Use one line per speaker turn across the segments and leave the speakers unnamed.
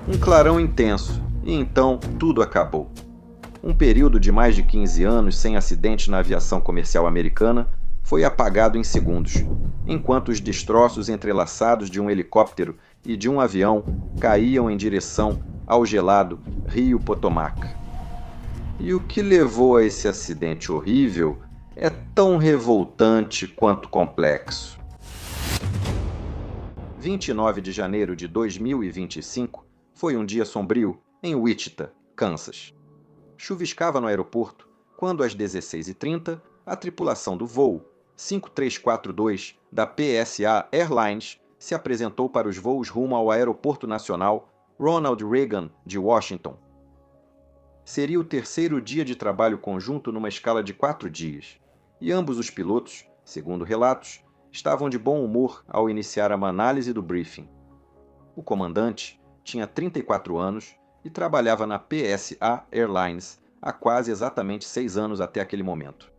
Um clarão intenso, e então tudo acabou. Um período de mais de 15 anos sem acidente na aviação comercial americana foi apagado em segundos, enquanto os destroços entrelaçados de um helicóptero e de um avião caíam em direção ao gelado Rio Potomac. E o que levou a esse acidente horrível é tão revoltante quanto complexo. 29 de janeiro de 2025 foi um dia sombrio em Wichita, Kansas. Chuviscava no aeroporto quando, às 16h30, a tripulação do voo 5342 da PSA Airlines se apresentou para os voos rumo ao Aeroporto Nacional Ronald Reagan de Washington. Seria o terceiro dia de trabalho conjunto numa escala de 4 dias, e ambos os pilotos, segundo relatos, estavam de bom humor ao iniciar uma análise do briefing. O comandante tinha 34 anos e trabalhava na PSA Airlines há quase exatamente 6 anos até aquele momento.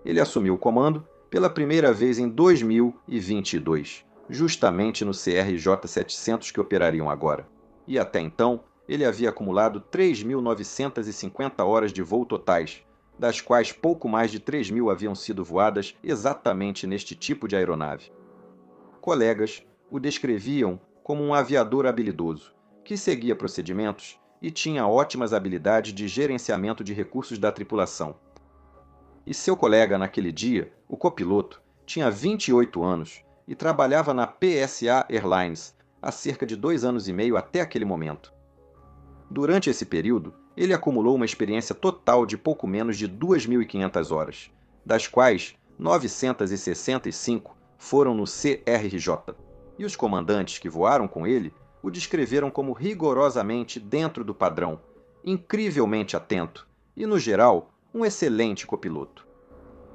Ele assumiu o comando pela primeira vez em 2022, justamente no CRJ-700 que operariam agora. E até então, ele havia acumulado 3.950 horas de voo totais, das quais pouco mais de 3.000 haviam sido voadas exatamente neste tipo de aeronave. Colegas o descreviam como um aviador habilidoso, que seguia procedimentos e tinha ótimas habilidades de gerenciamento de recursos da tripulação. E seu colega naquele dia, o copiloto, tinha 28 anos e trabalhava na PSA Airlines há cerca de 2 anos e meio até aquele momento. Durante esse período, ele acumulou uma experiência total de pouco menos de 2.500 horas, das quais 965 foram no CRJ. E os comandantes que voaram com ele o descreveram como rigorosamente dentro do padrão, incrivelmente atento e, no geral, um excelente copiloto.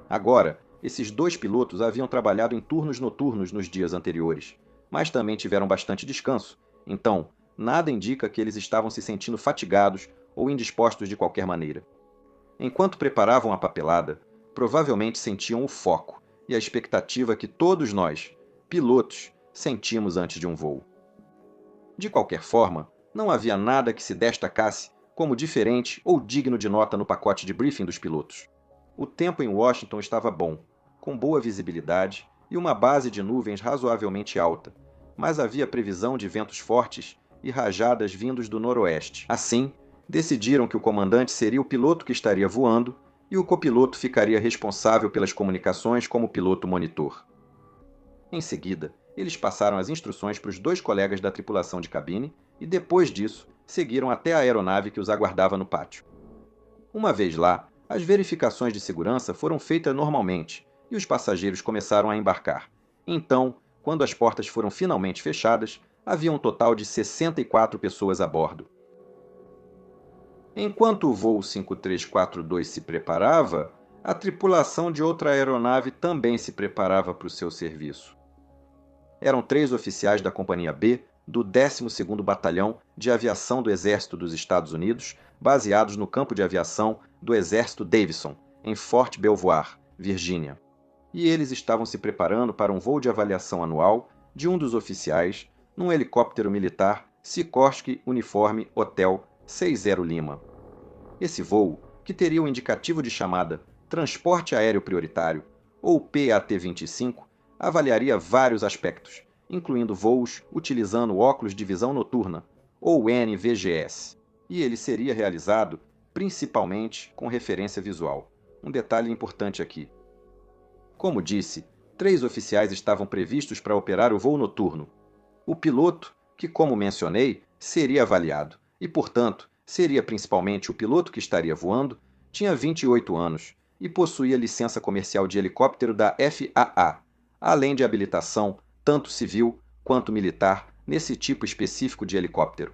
Agora, esses 2 pilotos haviam trabalhado em turnos noturnos nos dias anteriores, mas também tiveram bastante descanso, então nada indica que eles estavam se sentindo fatigados ou indispostos de qualquer maneira. Enquanto preparavam a papelada, provavelmente sentiam o foco e a expectativa que todos nós, pilotos, sentimos antes de um voo. De qualquer forma, não havia nada que se destacasse como diferente ou digno de nota no pacote de briefing dos pilotos. O tempo em Washington estava bom, com boa visibilidade e uma base de nuvens razoavelmente alta, mas havia previsão de ventos fortes e rajadas vindos do noroeste. Assim, decidiram que o comandante seria o piloto que estaria voando e o copiloto ficaria responsável pelas comunicações como piloto monitor. Em seguida, eles passaram as instruções para os 2 colegas da tripulação de cabine e, depois disso, seguiram até a aeronave que os aguardava no pátio. Uma vez lá, as verificações de segurança foram feitas normalmente e os passageiros começaram a embarcar. Então, quando as portas foram finalmente fechadas, havia um total de 64 pessoas a bordo. Enquanto o voo 5342 se preparava, a tripulação de outra aeronave também se preparava para o seu serviço. Eram 3 oficiais da Companhia B do 12º Batalhão de Aviação do Exército dos Estados Unidos, baseados no campo de aviação do Exército Davidson, em Fort Belvoir, Virgínia. E eles estavam se preparando para um voo de avaliação anual de um dos oficiais num helicóptero militar Sikorsky Uniforme Hotel 60 Lima. Esse voo, que teria o indicativo de chamada Transporte Aéreo Prioritário, ou PAT-25, avaliaria vários aspectos, incluindo voos utilizando óculos de visão noturna, ou NVGS, e ele seria realizado principalmente com referência visual. Um detalhe importante aqui. Como disse, 3 oficiais estavam previstos para operar o voo noturno. O piloto, que como mencionei, seria avaliado, e portanto, seria principalmente o piloto que estaria voando, tinha 28 anos e possuía licença comercial de helicóptero da FAA, além de habilitação tanto civil quanto militar nesse tipo específico de helicóptero.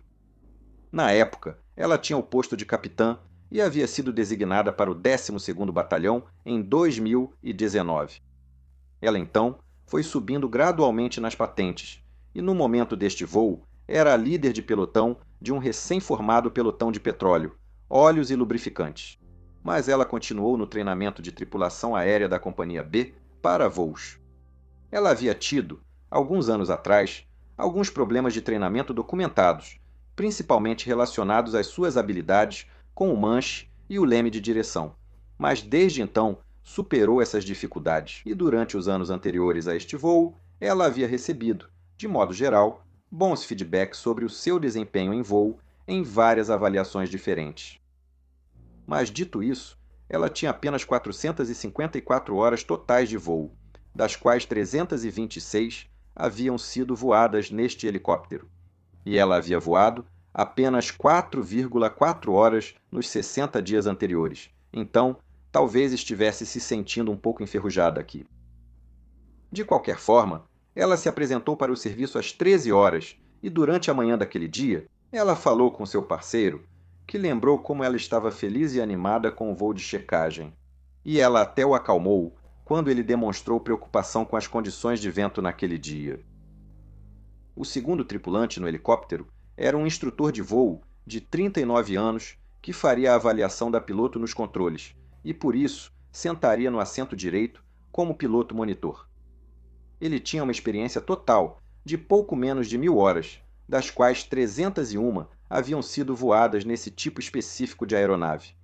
Na época, ela tinha o posto de capitã e havia sido designada para o 12º Batalhão em 2019. Ela então foi subindo gradualmente nas patentes e no momento deste voo era a líder de pelotão de um recém-formado pelotão de petróleo, óleos e lubrificantes. Mas ela continuou no treinamento de tripulação aérea da Companhia B para voos. Ela havia tido, alguns anos atrás, alguns problemas de treinamento documentados, principalmente relacionados às suas habilidades com o manche e o leme de direção. Mas desde então superou essas dificuldades e durante os anos anteriores a este voo, ela havia recebido, de modo geral, bons feedbacks sobre o seu desempenho em voo em várias avaliações diferentes. Mas dito isso, ela tinha apenas 454 horas totais de voo, das quais 326 haviam sido voadas neste helicóptero. E ela havia voado apenas 4,4 horas nos 60 dias anteriores. Então, talvez estivesse se sentindo um pouco enferrujada aqui. De qualquer forma, ela se apresentou para o serviço às 13 horas e durante a manhã daquele dia, ela falou com seu parceiro, que lembrou como ela estava feliz e animada com o voo de checagem. E ela até o acalmou quando ele demonstrou preocupação com as condições de vento naquele dia. O segundo tripulante no helicóptero era um instrutor de voo de 39 anos que faria a avaliação da piloto nos controles e, por isso, sentaria no assento direito como piloto monitor. Ele tinha uma experiência total de pouco menos de 1.000 horas, das quais 301 haviam sido voadas nesse tipo específico de aeronave.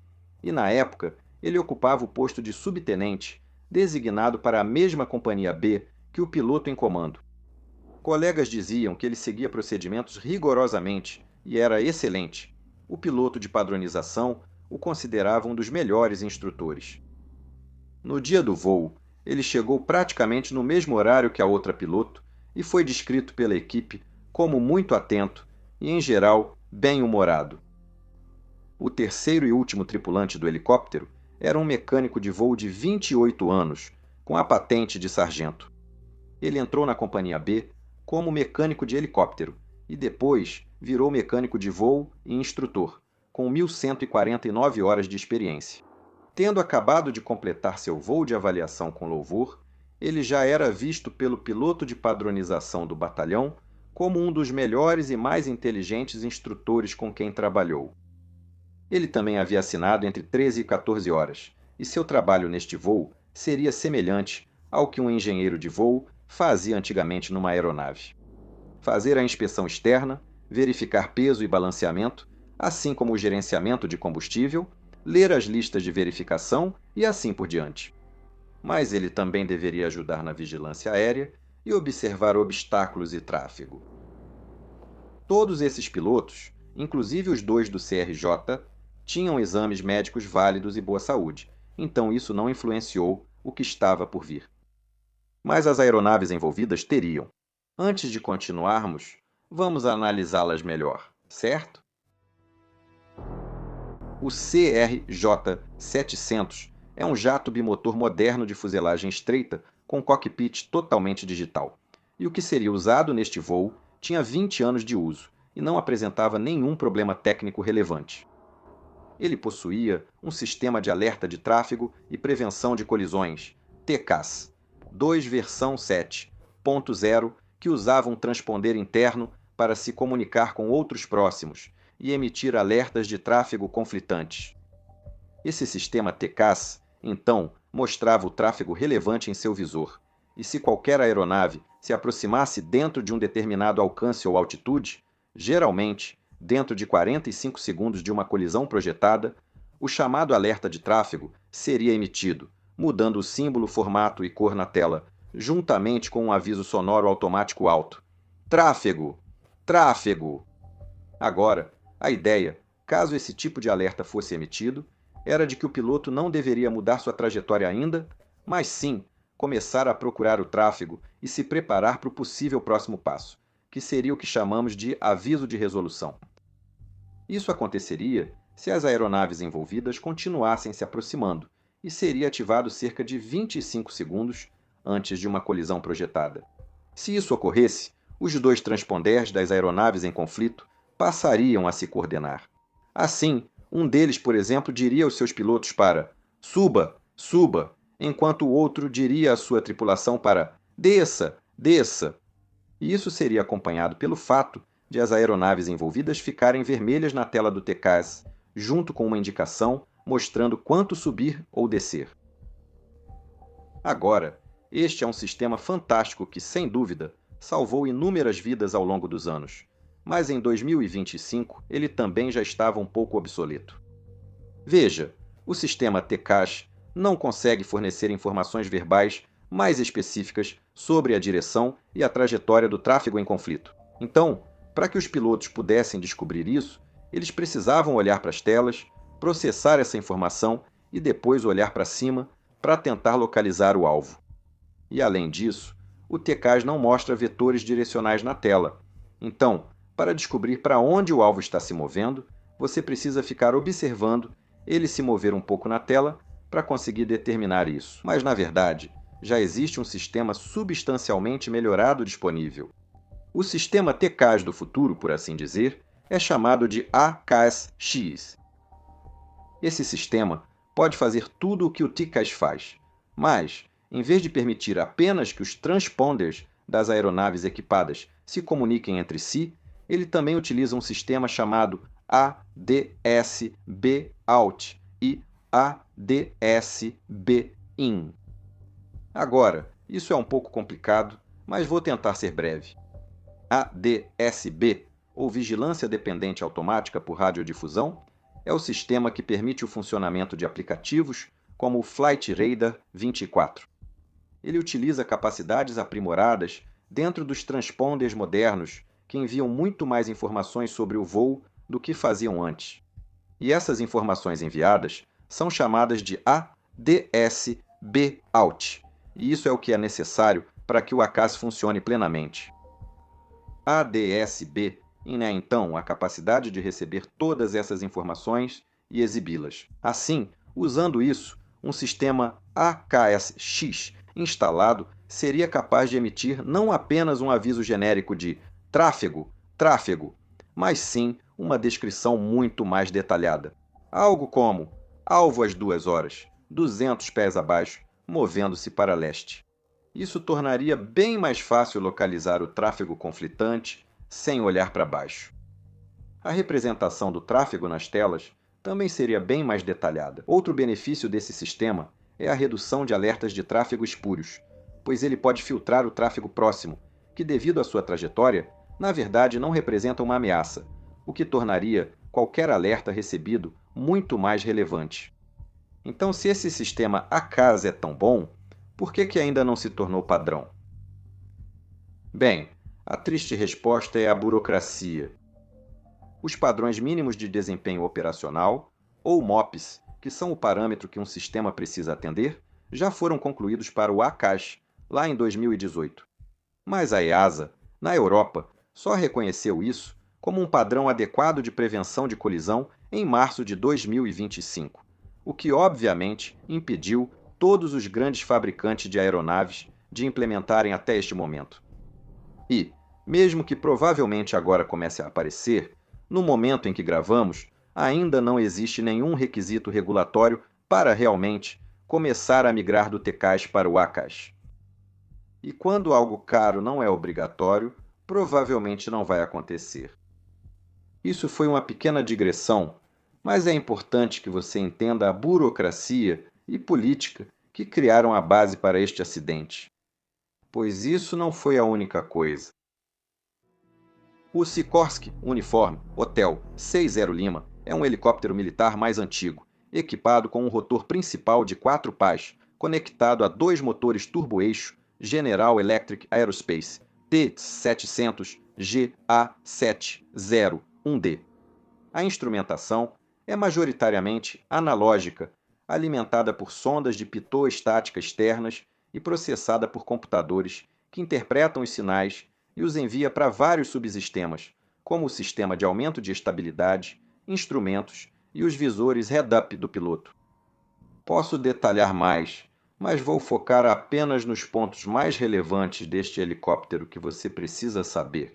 E, na época, ele ocupava o posto de subtenente, designado para a mesma companhia B que o piloto em comando. Colegas diziam que ele seguia procedimentos rigorosamente e era excelente. O piloto de padronização o considerava um dos melhores instrutores. No dia do voo, ele chegou praticamente no mesmo horário que a outra piloto e foi descrito pela equipe como muito atento e, em geral, bem-humorado. O terceiro e último tripulante do helicóptero era um mecânico de voo de 28 anos, com a patente de sargento. Ele entrou na companhia B como mecânico de helicóptero e depois virou mecânico de voo e instrutor, com 1.149 horas de experiência. Tendo acabado de completar seu voo de avaliação com louvor, ele já era visto pelo piloto de padronização do batalhão como um dos melhores e mais inteligentes instrutores com quem trabalhou. Ele também havia assinado entre 13 e 14 horas, e seu trabalho neste voo seria semelhante ao que um engenheiro de voo fazia antigamente numa aeronave. Fazer a inspeção externa, verificar peso e balanceamento, assim como o gerenciamento de combustível, ler as listas de verificação e assim por diante. Mas ele também deveria ajudar na vigilância aérea e observar obstáculos e tráfego. Todos esses pilotos, inclusive os dois do CRJ, tinham exames médicos válidos e boa saúde, então isso não influenciou o que estava por vir. Mas as aeronaves envolvidas teriam. Antes de continuarmos, vamos analisá-las melhor, certo? O CRJ-700 é um jato bimotor moderno de fuselagem estreita com cockpit totalmente digital. E o que seria usado neste voo tinha 20 anos de uso e não apresentava nenhum problema técnico relevante. Ele possuía um sistema de alerta de tráfego e prevenção de colisões, TCAS, 2 versão 7.0, que usava um transponder interno para se comunicar com outros próximos e emitir alertas de tráfego conflitantes. Esse sistema TCAS, então, mostrava o tráfego relevante em seu visor, e se qualquer aeronave se aproximasse dentro de um determinado alcance ou altitude, geralmente dentro de 45 segundos de uma colisão projetada, o chamado alerta de tráfego seria emitido, mudando o símbolo, formato e cor na tela, juntamente com um aviso sonoro automático alto. Tráfego! Tráfego! Agora, a ideia, caso esse tipo de alerta fosse emitido, era de que o piloto não deveria mudar sua trajetória ainda, mas sim começar a procurar o tráfego e se preparar para o possível próximo passo, que seria o que chamamos de aviso de resolução. Isso aconteceria se as aeronaves envolvidas continuassem se aproximando e seria ativado cerca de 25 segundos antes de uma colisão projetada. Se isso ocorresse, os dois transponders das aeronaves em conflito passariam a se coordenar. Assim, um deles, por exemplo, diria aos seus pilotos para "suba, suba", enquanto o outro diria à sua tripulação para "desça, desça". E isso seria acompanhado pelo fato de as aeronaves envolvidas ficarem vermelhas na tela do TCAS, junto com uma indicação mostrando quanto subir ou descer. Agora, este é um sistema fantástico que, sem dúvida, salvou inúmeras vidas ao longo dos anos. mas em 2025 ele também já estava um pouco obsoleto. Veja, o sistema TCAS não consegue fornecer informações verbais mais específicas sobre a direção e a trajetória do tráfego em conflito. Então, para que os pilotos pudessem descobrir isso, eles precisavam olhar para as telas, processar essa informação e depois olhar para cima para tentar localizar o alvo. E além disso, o TCAS não mostra vetores direcionais na tela. Então, para descobrir para onde o alvo está se movendo, você precisa ficar observando ele se mover um pouco na tela para conseguir determinar isso. Mas, na verdade, já existe um sistema substancialmente melhorado disponível. O sistema TCAS do futuro, por assim dizer, é chamado de ACAS-X. Esse sistema pode fazer tudo o que o TCAS faz, mas, em vez de permitir apenas que os transponders das aeronaves equipadas se comuniquem entre si, ele também utiliza um sistema chamado ADS-B-Out e ADS-B-In. Agora, isso é um pouco complicado, mas vou tentar ser breve. ADS-B, ou Vigilância Dependente Automática por Radiodifusão, é o sistema que permite o funcionamento de aplicativos como o Flight Radar 24. Ele utiliza capacidades aprimoradas dentro dos transponders modernos que enviam muito mais informações sobre o voo do que faziam antes. E essas informações enviadas são chamadas de ADS-B-Out, e isso é o que é necessário para que o ACAS funcione plenamente. ADS-B é, então, a capacidade de receber todas essas informações e exibi-las. Assim, usando isso, um sistema AKS-X instalado seria capaz de emitir não apenas um aviso genérico de tráfego, tráfego, mas sim uma descrição muito mais detalhada. Algo como alvo às 2 horas, 200 pés abaixo, movendo-se para leste. Isso tornaria bem mais fácil localizar o tráfego conflitante sem olhar para baixo. A representação do tráfego nas telas também seria bem mais detalhada. Outro benefício desse sistema é a redução de alertas de tráfego espúrios, pois ele pode filtrar o tráfego próximo, que devido à sua trajetória, na verdade não representa uma ameaça, o que tornaria qualquer alerta recebido muito mais relevante. Então, se esse sistema ACAS é tão bom, por que ainda não se tornou padrão? Bem, a triste resposta é a burocracia. Os padrões mínimos de desempenho operacional, ou MOPs, que são o parâmetro que um sistema precisa atender, já foram concluídos para o ACAS, lá em 2018. Mas a EASA, na Europa, só reconheceu isso como um padrão adequado de prevenção de colisão em março de 2025, o que obviamente impediu todos os grandes fabricantes de aeronaves de implementarem até este momento. E, mesmo que provavelmente agora comece a aparecer, no momento em que gravamos, ainda não existe nenhum requisito regulatório para realmente começar a migrar do TCAS para o ACAS. E quando algo caro não é obrigatório, provavelmente não vai acontecer. Isso foi uma pequena digressão, mas é importante que você entenda a burocracia e política que criaram a base para este acidente. Pois isso não foi a única coisa. O Sikorsky Uniform Hotel 60 Lima é um helicóptero militar mais antigo, equipado com um rotor principal de 4 pás, conectado a 2 motores turboeixo General Electric Aerospace T700GA70-1D. A instrumentação é majoritariamente analógica, alimentada por sondas de pitot estática externas e processada por computadores que interpretam os sinais e os envia para vários subsistemas, como o sistema de aumento de estabilidade, instrumentos e os visores head-up do piloto. Posso detalhar mais, mas vou focar apenas nos pontos mais relevantes deste helicóptero que você precisa saber.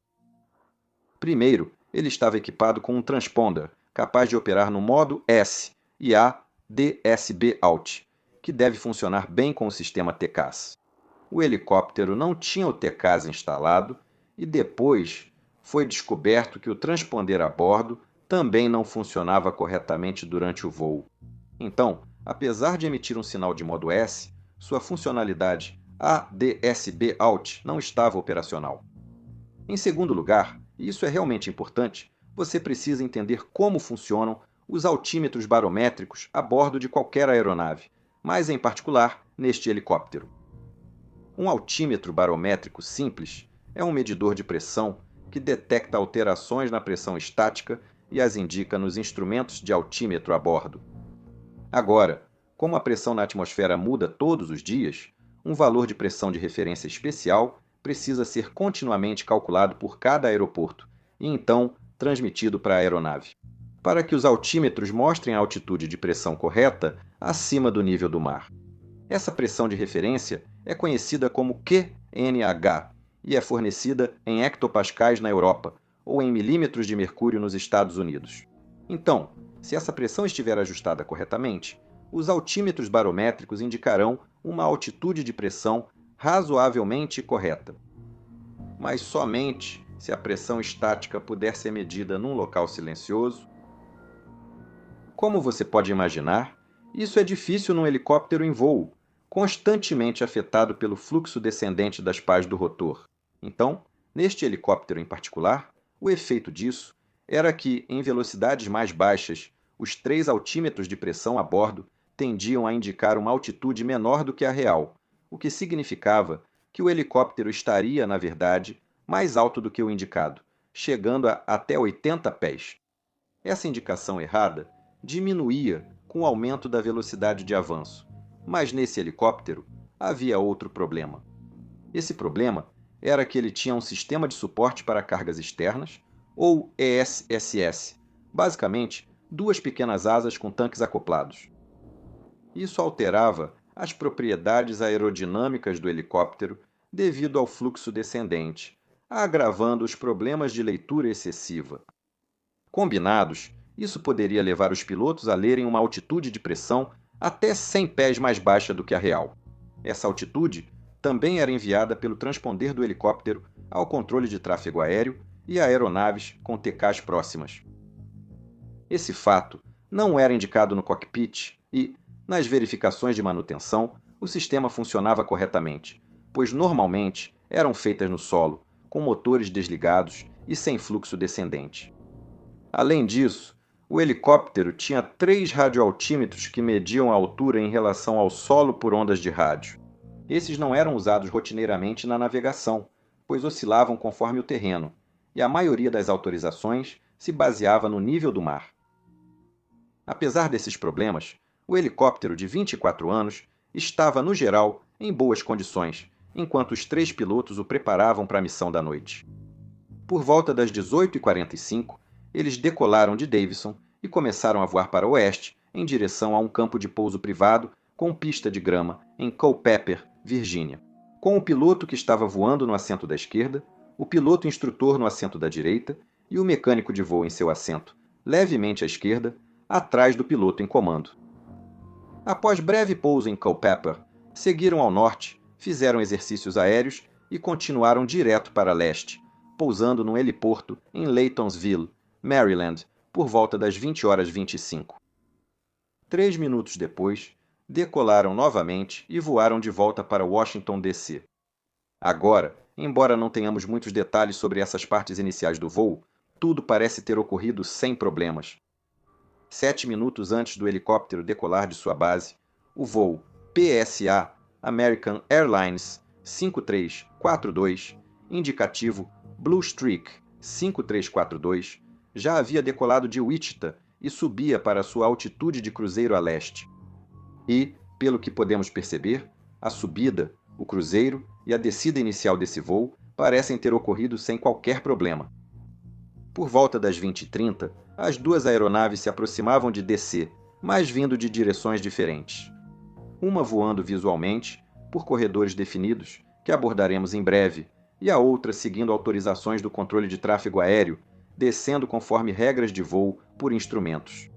Primeiro, ele estava equipado com um transponder, capaz de operar no modo S e ADS-B-Out, que deve funcionar bem com o sistema TCAS. O helicóptero não tinha o TCAS instalado e depois foi descoberto que o transponder a bordo também não funcionava corretamente durante o voo. Então, apesar de emitir um sinal de modo S, sua funcionalidade ADS-B-Out não estava operacional. Em segundo lugar, e isso é realmente importante, você precisa entender como funcionam os altímetros barométricos a bordo de qualquer aeronave, mas em particular neste helicóptero. Um altímetro barométrico simples é um medidor de pressão que detecta alterações na pressão estática e as indica nos instrumentos de altímetro a bordo. Agora, como a pressão na atmosfera muda todos os dias, um valor de pressão de referência especial precisa ser continuamente calculado por cada aeroporto e então transmitido para a aeronave, para que os altímetros mostrem a altitude de pressão correta acima do nível do mar. Essa pressão de referência é conhecida como QNH e é fornecida em hectopascais na Europa ou em milímetros de mercúrio nos Estados Unidos. Então, se essa pressão estiver ajustada corretamente, os altímetros barométricos indicarão uma altitude de pressão razoavelmente correta. Mas somente se a pressão estática puder ser medida num local silencioso. Como você pode imaginar, isso é difícil num helicóptero em voo, constantemente afetado pelo fluxo descendente das pás do rotor. Então, neste helicóptero em particular, o efeito disso era que, em velocidades mais baixas, os 3 altímetros de pressão a bordo tendiam a indicar uma altitude menor do que a real, o que significava que o helicóptero estaria, na verdade, mais alto do que o indicado, chegando a até 80 pés. Essa indicação errada diminuía com o aumento da velocidade de avanço, mas nesse helicóptero havia outro problema. Esse problema era que ele tinha um sistema de suporte para cargas externas, ou ESSS, basicamente 2 pequenas asas com tanques acoplados. Isso alterava as propriedades aerodinâmicas do helicóptero devido ao fluxo descendente, agravando os problemas de leitura excessiva. Combinados, isso poderia levar os pilotos a lerem uma altitude de pressão até 100 pés mais baixa do que a real. Essa altitude também era enviada pelo transponder do helicóptero ao controle de tráfego aéreo e a aeronaves com TCAs próximas. Esse fato não era indicado no cockpit e, nas verificações de manutenção, o sistema funcionava corretamente, pois normalmente eram feitas no solo, com motores desligados e sem fluxo descendente. Além disso, o helicóptero tinha 3 radioaltímetros que mediam a altura em relação ao solo por ondas de rádio. Esses não eram usados rotineiramente na navegação, pois oscilavam conforme o terreno, e a maioria das autorizações se baseava no nível do mar. Apesar desses problemas, o helicóptero de 24 anos estava, no geral, em boas condições, enquanto os 3 pilotos o preparavam para a missão da noite. Por volta das 18h45, eles decolaram de Davison e começaram a voar para o oeste, em direção a um campo de pouso privado com pista de grama, em Culpeper, Virgínia. Com o piloto que estava voando no assento da esquerda, o piloto instrutor no assento da direita e o mecânico de voo em seu assento, levemente à esquerda, atrás do piloto em comando. Após breve pouso em Culpeper, seguiram ao norte, fizeram exercícios aéreos e continuaram direto para leste, pousando num heliporto em Laytonsville, Maryland, por volta das 20h25. 3 minutos depois, decolaram novamente e voaram de volta para Washington, D.C. Agora, embora não tenhamos muitos detalhes sobre essas partes iniciais do voo, tudo parece ter ocorrido sem problemas. 7 minutos antes do helicóptero decolar de sua base, o voo PSA American Airlines 5342, indicativo Blue Streak 5342, já havia decolado de Wichita e subia para sua altitude de cruzeiro a leste. E, pelo que podemos perceber, a subida, o cruzeiro e a descida inicial desse voo parecem ter ocorrido sem qualquer problema. Por volta das 20h30, as 2 aeronaves se aproximavam de DC, mas vindo de direções diferentes. Uma voando visualmente, por corredores definidos, que abordaremos em breve, e a outra seguindo autorizações do controle de tráfego aéreo, descendo conforme regras de voo por instrumentos.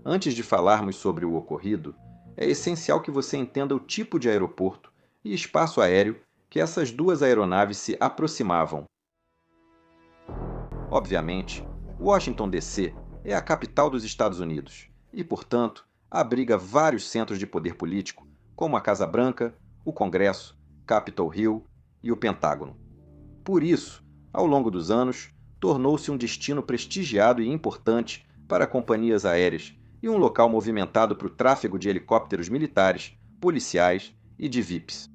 Antes de falarmos sobre o ocorrido, é essencial que você entenda o tipo de aeroporto e espaço aéreo que essas 2 aeronaves se aproximavam. Obviamente, Washington, D.C. é a capital dos Estados Unidos e, portanto, abriga vários centros de poder político, como a Casa Branca, o Congresso, Capitol Hill e o Pentágono. Por isso, ao longo dos anos, tornou-se um destino prestigiado e importante para companhias aéreas e um local movimentado para o tráfego de helicópteros militares, policiais e de VIPs.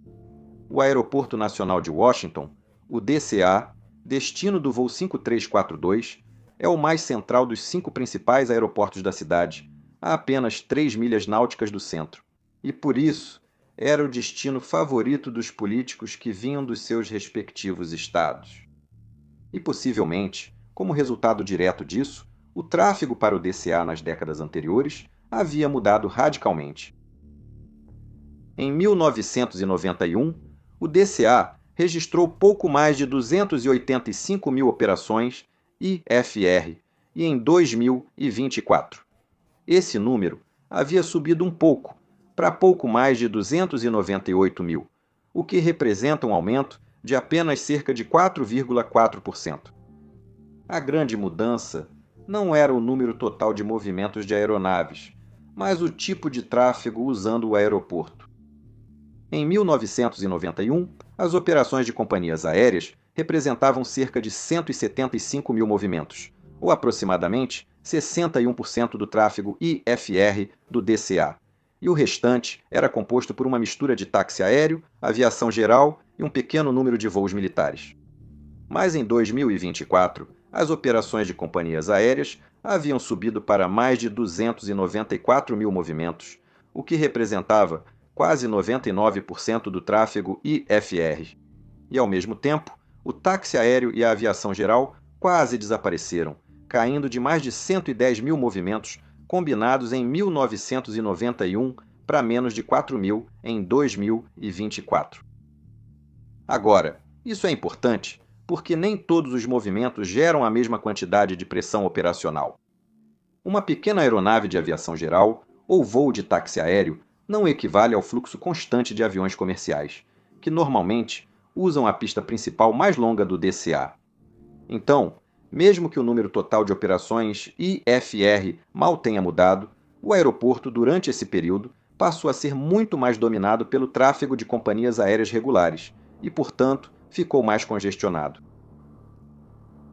O Aeroporto Nacional de Washington, o DCA, destino do voo 5342, é o mais central dos 5 principais aeroportos da cidade, a apenas 3 milhas náuticas do centro. E por isso, era o destino favorito dos políticos que vinham dos seus respectivos estados. E possivelmente, como resultado direto disso, o tráfego para o DCA nas décadas anteriores havia mudado radicalmente. Em 1991, o DCA registrou pouco mais de 285 mil operações IFR e em 2024. Esse número havia subido um pouco, para pouco mais de 298 mil, o que representa um aumento de apenas cerca de 4,4%. A grande mudança não era o número total de movimentos de aeronaves, mas o tipo de tráfego usando o aeroporto. Em 1991, as operações de companhias aéreas representavam cerca de 175 mil movimentos, ou aproximadamente 61% do tráfego IFR do DCA, e o restante era composto por uma mistura de táxi aéreo, aviação geral e um pequeno número de voos militares. Mas em 2024, as operações de companhias aéreas haviam subido para mais de 294 mil movimentos, o que representava quase 99% do tráfego IFR. E, ao mesmo tempo, o táxi aéreo e a aviação geral quase desapareceram, caindo de mais de 110 mil movimentos combinados em 1991 para menos de 4 mil em 2024. Agora, isso é importante porque nem todos os movimentos geram a mesma quantidade de pressão operacional. Uma pequena aeronave de aviação geral ou voo de táxi aéreo não equivale ao fluxo constante de aviões comerciais, que normalmente usam a pista principal mais longa do DCA. Então, mesmo que o número total de operações IFR mal tenha mudado, o aeroporto, durante esse período, passou a ser muito mais dominado pelo tráfego de companhias aéreas regulares e, portanto, ficou mais congestionado.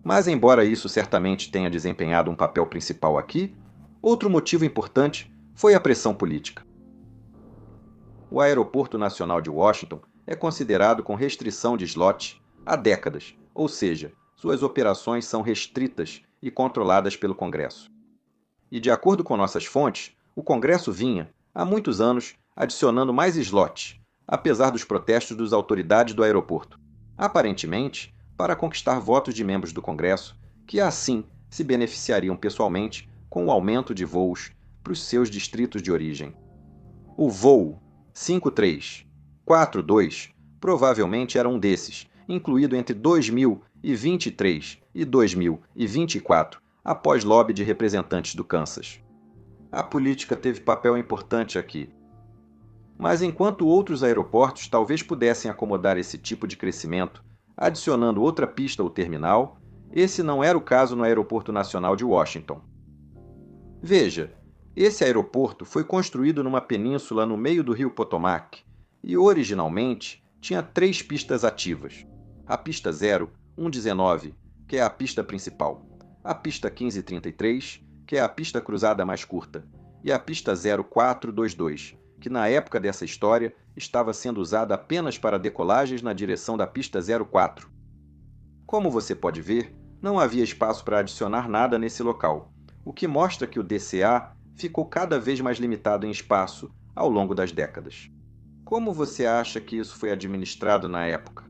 Mas, embora isso certamente tenha desempenhado um papel principal aqui, outro motivo importante foi a pressão política. O Aeroporto Nacional de Washington é considerado com restrição de slot há décadas, ou seja, suas operações são restritas e controladas pelo Congresso. E, de acordo com nossas fontes, o Congresso vinha, há muitos anos, adicionando mais slots, apesar dos protestos das autoridades do aeroporto, aparentemente para conquistar votos de membros do Congresso, que assim se beneficiariam pessoalmente com o aumento de voos para os seus distritos de origem. O voo 5342 provavelmente era um desses, incluído entre 2023 e 2024, após lobby de representantes do Kansas. A política teve papel importante aqui. Mas enquanto outros aeroportos talvez pudessem acomodar esse tipo de crescimento, adicionando outra pista ou terminal, esse não era o caso no Aeroporto Nacional de Washington. Veja, esse aeroporto foi construído numa península no meio do rio Potomac e originalmente tinha 3 pistas ativas. A pista 0119, que é a pista principal, a pista 1533, que é a pista cruzada mais curta, e a pista 0422, que na época dessa história estava sendo usada apenas para decolagens na direção da pista 04. Como você pode ver, não havia espaço para adicionar nada nesse local, o que mostra que o DCA ficou cada vez mais limitado em espaço ao longo das décadas. Como você acha que isso foi administrado na época?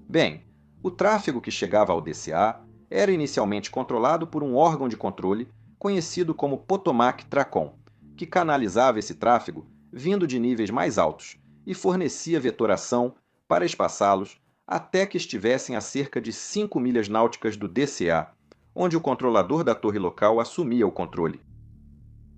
Bem, o tráfego que chegava ao DCA era inicialmente controlado por um órgão de controle conhecido como Potomac Tracom, que canalizava esse tráfego vindo de níveis mais altos e fornecia vetoração para espaçá-los até que estivessem a cerca de 5 milhas náuticas do DCA, onde o controlador da torre local assumia o controle.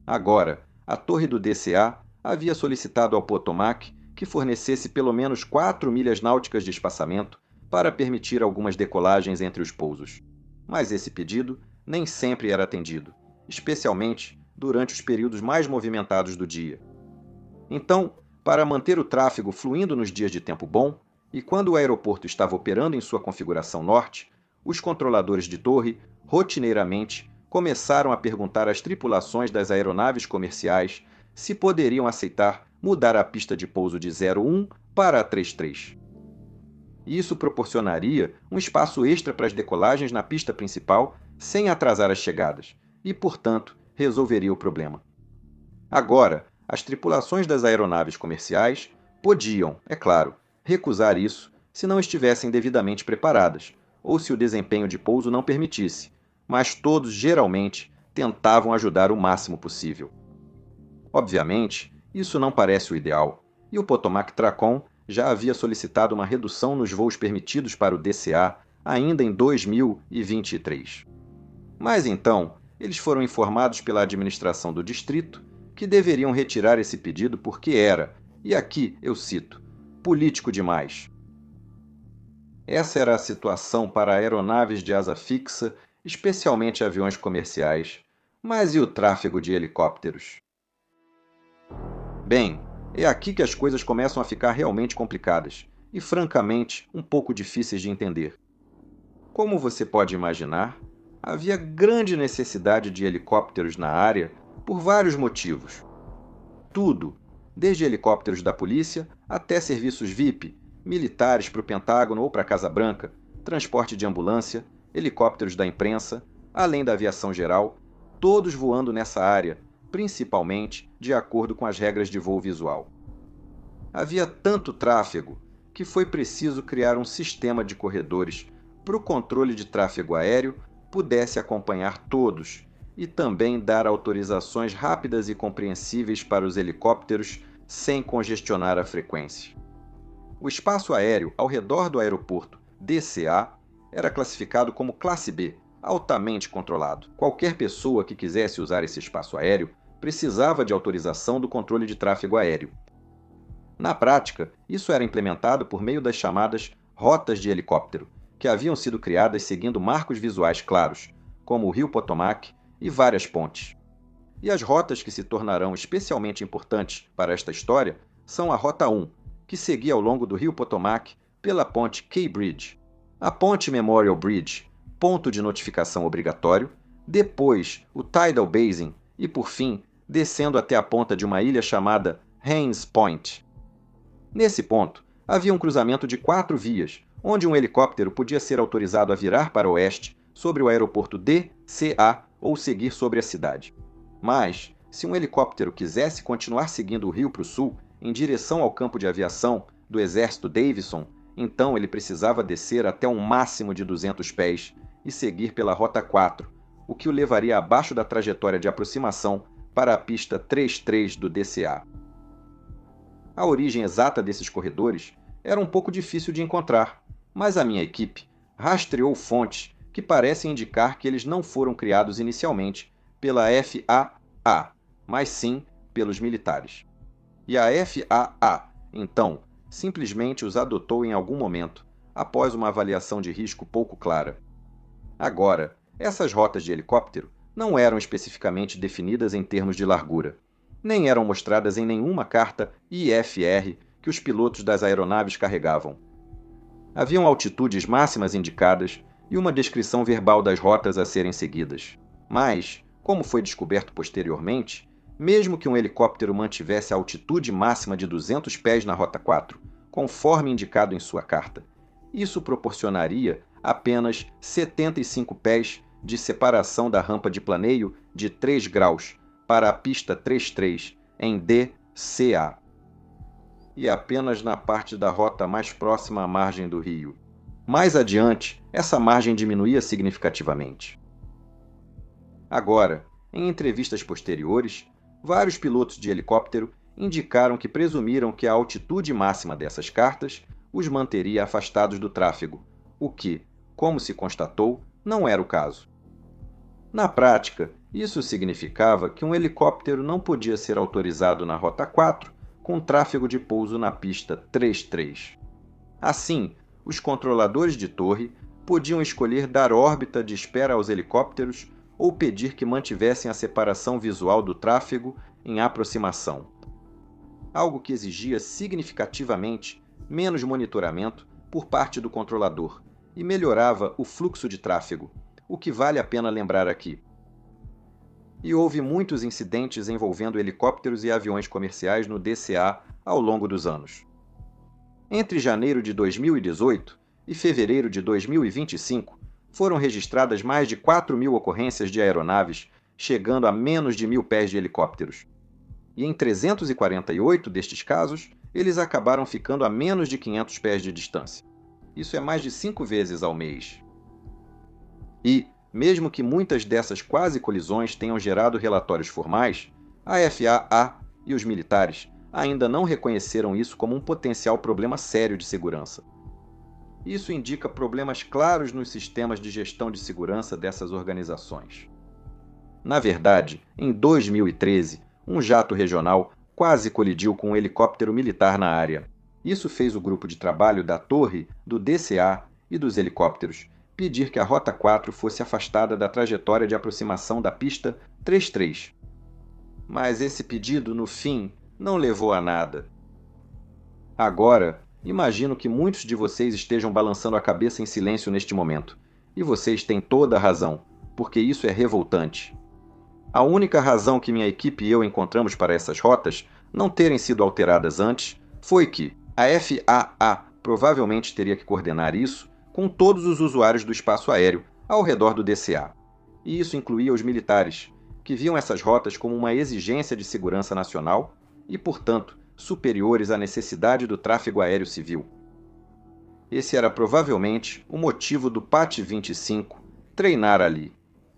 Agora, a torre do DCA havia solicitado ao Potomac que fornecesse pelo menos 4 milhas náuticas de espaçamento para permitir algumas decolagens entre os pousos. Mas esse pedido nem sempre era atendido, especialmente durante os períodos mais movimentados do dia. Então, para manter o tráfego fluindo nos dias de tempo bom, e quando o aeroporto estava operando em sua configuração norte, os controladores de torre, rotineiramente, começaram a perguntar às tripulações das aeronaves comerciais se poderiam aceitar mudar a pista de pouso de 01 para a 33. Isso proporcionaria um espaço extra para as decolagens na pista principal sem atrasar as chegadas e, portanto, resolveria o problema. Agora, as tripulações das aeronaves comerciais podiam, é claro, recusar isso se não estivessem devidamente preparadas ou se o desempenho de pouso não permitisse, mas todos geralmente tentavam ajudar o máximo possível. Obviamente, isso não parece o ideal, e o Potomac Tracom já havia solicitado uma redução nos voos permitidos para o DCA ainda em 2023. Mas então, eles foram informados pela administração do distrito que deveriam retirar esse pedido porque era, e aqui eu cito, político demais. Essa era a situação para aeronaves de asa fixa, especialmente aviões comerciais. Mas e o tráfego de helicópteros? Bem, é aqui que as coisas começam a ficar realmente complicadas e, francamente, um pouco difíceis de entender. Como você pode imaginar, havia grande necessidade de helicópteros na área por vários motivos. Tudo, desde helicópteros da polícia até serviços VIP, militares para o Pentágono ou para a Casa Branca, transporte de ambulância, helicópteros da imprensa, além da aviação geral, todos voando nessa área, principalmente de acordo com as regras de voo visual. Havia tanto tráfego que foi preciso criar um sistema de corredores para o controle de tráfego aéreo pudesse acompanhar todos e também dar autorizações rápidas e compreensíveis para os helicópteros sem congestionar a frequência. O espaço aéreo ao redor do aeroporto DCA era classificado como Classe B, altamente controlado. Qualquer pessoa que quisesse usar esse espaço aéreo precisava de autorização do controle de tráfego aéreo. Na prática, isso era implementado por meio das chamadas rotas de helicóptero, que haviam sido criadas seguindo marcos visuais claros, como o Rio Potomac e várias pontes. E as rotas que se tornarão especialmente importantes para esta história são a Rota 1, que seguia ao longo do Rio Potomac pela ponte Key Bridge, a ponte Memorial Bridge, ponto de notificação obrigatório, depois o Tidal Basin e, por fim, descendo até a ponta de uma ilha chamada Haines Point. Nesse ponto, havia um cruzamento de 4 vias, onde um helicóptero podia ser autorizado a virar para o oeste sobre o aeroporto DCA ou seguir sobre a cidade. Mas, se um helicóptero quisesse continuar seguindo o rio para o sul, em direção ao campo de aviação do Exército Davison, então ele precisava descer até um máximo de 200 pés e seguir pela Rota 4, o que o levaria abaixo da trajetória de aproximação para a pista 33 do DCA. A origem exata desses corredores era um pouco difícil de encontrar, mas a minha equipe rastreou fontes que parecem indicar que eles não foram criados inicialmente pela FAA, mas sim pelos militares. E a FAA, então, simplesmente os adotou em algum momento, após uma avaliação de risco pouco clara. Agora, essas rotas de helicóptero não eram especificamente definidas em termos de largura, nem eram mostradas em nenhuma carta IFR que os pilotos das aeronaves carregavam. Haviam altitudes máximas indicadas e uma descrição verbal das rotas a serem seguidas. Mas, como foi descoberto posteriormente, mesmo que um helicóptero mantivesse a altitude máxima de 200 pés na Rota 4, conforme indicado em sua carta, isso proporcionaria apenas 75 pés de separação da rampa de planeio de 3 graus para a pista 33 em DCA, e apenas na parte da rota mais próxima à margem do rio. Mais adiante, essa margem diminuía significativamente. Agora, em entrevistas posteriores, vários pilotos de helicóptero indicaram que presumiram que a altitude máxima dessas cartas os manteria afastados do tráfego, o que, como se constatou, não era o caso. Na prática, isso significava que um helicóptero não podia ser autorizado na Rota 4 com tráfego de pouso na pista 33. Assim, os controladores de torre podiam escolher dar órbita de espera aos helicópteros ou pedir que mantivessem a separação visual do tráfego em aproximação, algo que exigia significativamente menos monitoramento por parte do controlador e melhorava o fluxo de tráfego, o que vale a pena lembrar aqui. E houve muitos incidentes envolvendo helicópteros e aviões comerciais no DCA ao longo dos anos. Entre janeiro de 2018 e fevereiro de 2025, foram registradas mais de 4.000 ocorrências de aeronaves chegando a menos de 1.000 pés de helicópteros. E em 348 destes casos, eles acabaram ficando a menos de 500 pés de distância. Isso é mais de 5 vezes ao mês. E, mesmo que muitas dessas quase colisões tenham gerado relatórios formais, a FAA e os militares ainda não reconheceram isso como um potencial problema sério de segurança. Isso indica problemas claros nos sistemas de gestão de segurança dessas organizações. Na verdade, em 2013, um jato regional quase colidiu com um helicóptero militar na área. Isso fez o grupo de trabalho da torre, do DCA e dos helicópteros pedir que a Rota 4 fosse afastada da trajetória de aproximação da pista 33. Mas esse pedido, no fim, não levou a nada. Agora, imagino que muitos de vocês estejam balançando a cabeça em silêncio neste momento. E vocês têm toda a razão, porque isso é revoltante. A única razão que minha equipe e eu encontramos para essas rotas não terem sido alteradas antes foi que a FAA provavelmente teria que coordenar isso com todos os usuários do espaço aéreo ao redor do DCA. E isso incluía os militares, que viam essas rotas como uma exigência de segurança nacional e, portanto, superiores à necessidade do tráfego aéreo civil. Esse era provavelmente o motivo do PAT 25 treinar ali.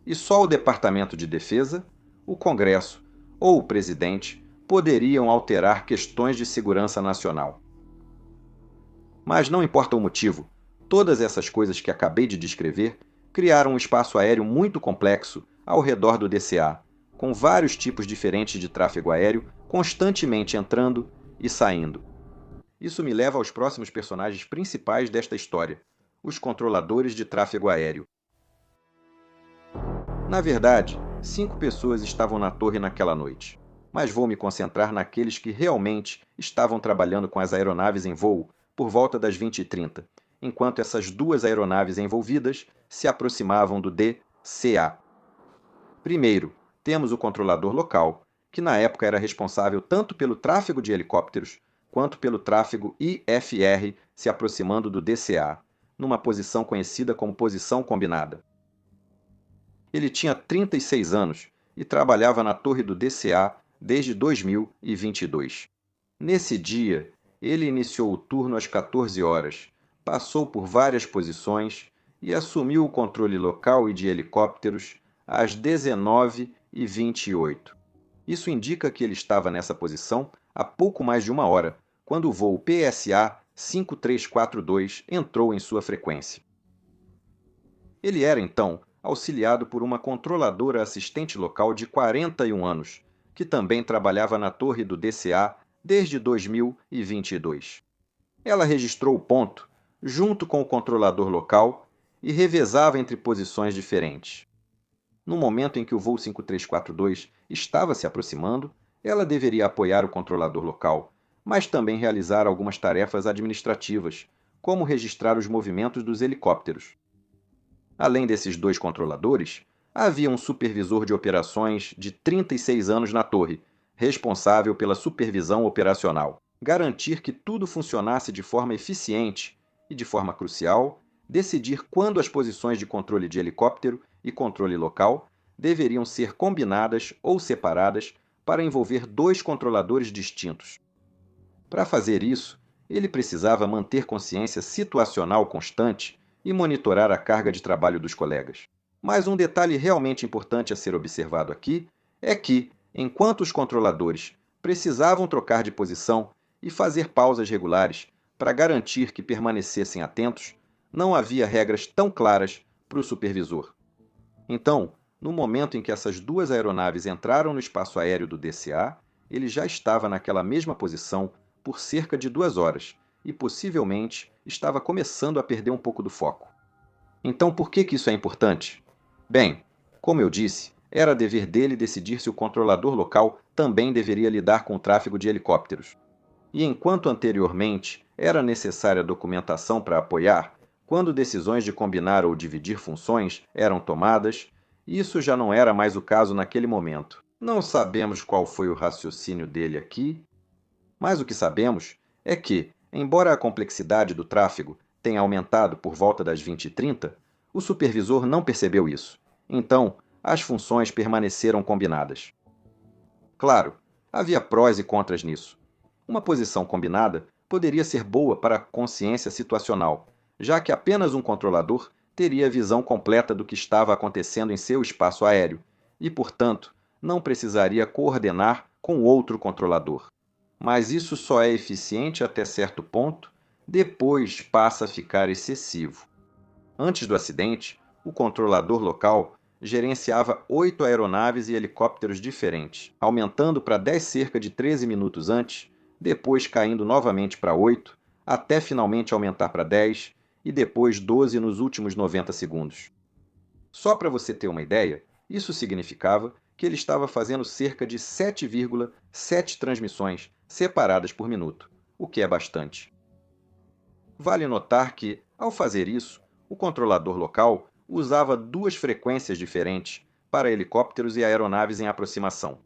E só o Departamento de Defesa, o Congresso ou o presidente poderiam alterar questões de segurança nacional. Mas não importa o motivo, todas essas coisas que acabei de descrever criaram um espaço aéreo muito complexo ao redor do DCA, com vários tipos diferentes de tráfego aéreo constantemente entrando e saindo. Isso me leva aos próximos personagens principais desta história, os controladores de tráfego aéreo. Na verdade, 5 pessoas estavam na torre naquela noite, mas vou me concentrar naqueles que realmente estavam trabalhando com as aeronaves em voo por volta das 20h30, enquanto essas 2 aeronaves envolvidas se aproximavam do DCA. Primeiro, temos o controlador local, que na época era responsável tanto pelo tráfego de helicópteros quanto pelo tráfego IFR se aproximando do DCA, numa posição conhecida como posição combinada. Ele tinha 36 anos e trabalhava na torre do DCA desde 2022. Nesse dia, ele iniciou o turno às 14 horas, passou por várias posições e assumiu o controle local e de helicópteros às 19h28. Isso indica que ele estava nessa posição há pouco mais de 1 hora, quando o voo PSA 5342 entrou em sua frequência. Ele era, então, auxiliado por uma controladora assistente local de 41 anos, que também trabalhava na torre do DCA desde 2022. Ela registrou o ponto, junto com o controlador local, e revezava entre posições diferentes. No momento em que o voo 5342 estava se aproximando, ela deveria apoiar o controlador local, mas também realizar algumas tarefas administrativas, como registrar os movimentos dos helicópteros. Além desses 2 controladores, havia um supervisor de operações de 36 anos na torre, responsável pela supervisão operacional, garantir que tudo funcionasse de forma eficiente e, de forma crucial, decidir quando as posições de controle de helicóptero e controle local deveriam ser combinadas ou separadas para envolver 2 controladores distintos. Para fazer isso, ele precisava manter consciência situacional constante e monitorar a carga de trabalho dos colegas. Mas um detalhe realmente importante a ser observado aqui é que, enquanto os controladores precisavam trocar de posição e fazer pausas regulares para garantir que permanecessem atentos, não havia regras tão claras para o supervisor. Então, no momento em que essas 2 aeronaves entraram no espaço aéreo do DCA, ele já estava naquela mesma posição por cerca de 2 horas e possivelmente estava começando a perder um pouco do foco. Então, por que isso é importante? Bem, como eu disse, era dever dele decidir se o controlador local também deveria lidar com o tráfego de helicópteros. E enquanto anteriormente era necessária documentação para apoiar, Quando decisões de combinar ou dividir funções eram tomadas, isso já não era mais o caso naquele momento. Não sabemos qual foi o raciocínio dele aqui, mas o que sabemos é que, embora a complexidade do tráfego tenha aumentado por volta das 20h30, o supervisor não percebeu isso. Então, as funções permaneceram combinadas. Claro, havia prós e contras nisso. Uma posição combinada poderia ser boa para a consciência situacional, já que apenas um controlador teria visão completa do que estava acontecendo em seu espaço aéreo e, portanto, não precisaria coordenar com outro controlador. Mas isso só é eficiente até certo ponto, depois passa a ficar excessivo. Antes do acidente, o controlador local gerenciava 8 aeronaves e helicópteros diferentes, aumentando para 10 cerca de 13 minutos antes, depois caindo novamente para 8, até finalmente aumentar para 10 e depois 12 nos últimos 90 segundos. Só para você ter uma ideia, isso significava que ele estava fazendo cerca de 7,7 transmissões separadas por minuto, o que é bastante. Vale notar que, ao fazer isso, o controlador local usava 2 frequências diferentes para helicópteros e aeronaves em aproximação.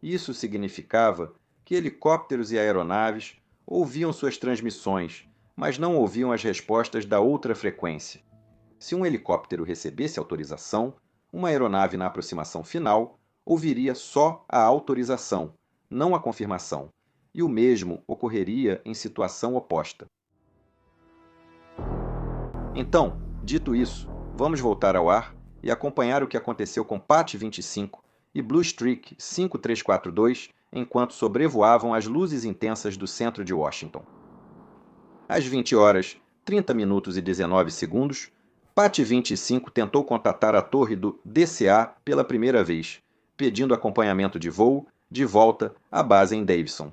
Isso significava que helicópteros e aeronaves ouviam suas transmissões, mas não ouviam as respostas da outra frequência. Se um helicóptero recebesse autorização, uma aeronave na aproximação final ouviria só a autorização, não a confirmação, e o mesmo ocorreria em situação oposta. Então, dito isso, vamos voltar ao ar e acompanhar o que aconteceu com Pat 25 e Blue Streak 5342 enquanto sobrevoavam as luzes intensas do centro de Washington. Às 20 horas, 30 minutos e 19 segundos, Pat 25 tentou contatar a torre do DCA pela primeira vez, pedindo acompanhamento de voo de volta à base em Davison.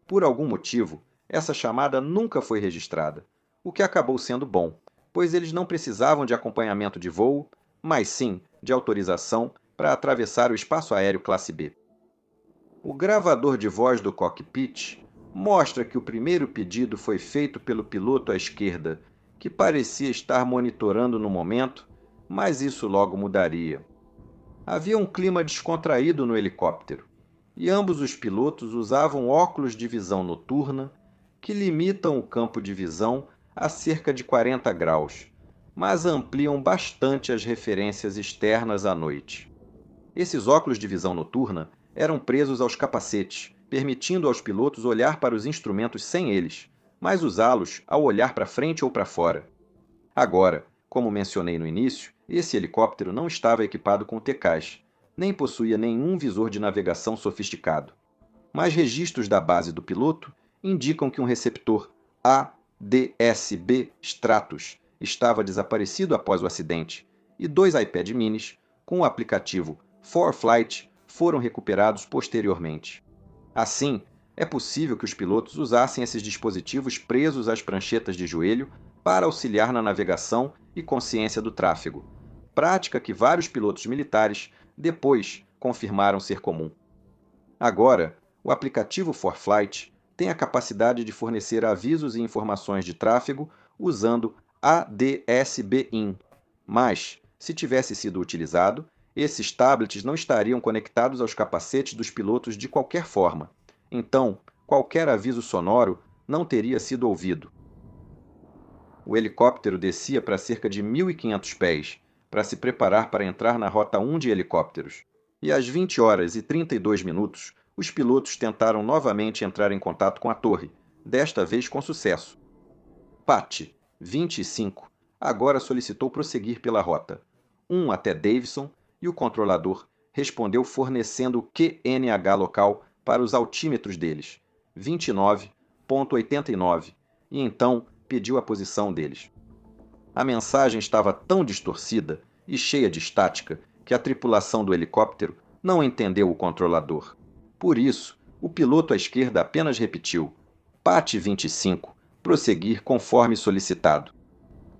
Por algum motivo, essa chamada nunca foi registrada, o que acabou sendo bom, pois eles não precisavam de acompanhamento de voo, mas sim de autorização para atravessar o espaço aéreo classe B. O gravador de voz do cockpit mostra que o primeiro pedido foi feito pelo piloto à esquerda, que parecia estar monitorando no momento, mas isso logo mudaria. Havia um clima descontraído no helicóptero, e ambos os pilotos usavam óculos de visão noturna que limitam o campo de visão a cerca de 40 graus, mas ampliam bastante as referências externas à noite. Esses óculos de visão noturna eram presos aos capacetes, permitindo aos pilotos olhar para os instrumentos sem eles, mas usá-los ao olhar para frente ou para fora. Agora, como mencionei no início, esse helicóptero não estava equipado com TCAS, nem possuía nenhum visor de navegação sofisticado. Mas registros da base do piloto indicam que um receptor ADS-B Stratus estava desaparecido após o acidente, e 2 iPad minis, com o aplicativo 4Flight, foram recuperados posteriormente. Assim, é possível que os pilotos usassem esses dispositivos presos às pranchetas de joelho para auxiliar na navegação e consciência do tráfego, prática que vários pilotos militares depois confirmaram ser comum. Agora, o aplicativo 4Flight tem a capacidade de fornecer avisos e informações de tráfego usando ADS-BIN, mas, se tivesse sido utilizado, esses tablets não estariam conectados aos capacetes dos pilotos de qualquer forma, então qualquer aviso sonoro não teria sido ouvido. O helicóptero descia para cerca de 1.500 pés para se preparar para entrar na Rota 1 de helicópteros, e às 20 horas e 32 minutos, os pilotos tentaram novamente entrar em contato com a torre, desta vez com sucesso. Pat 25 agora solicitou prosseguir pela rota 1 até Davison e o controlador respondeu fornecendo o QNH local para os altímetros deles, 29,89, e então pediu a posição deles. A mensagem estava tão distorcida e cheia de estática que a tripulação do helicóptero não entendeu o controlador. Por isso, o piloto à esquerda apenas repetiu: Pat 25, prosseguir conforme solicitado.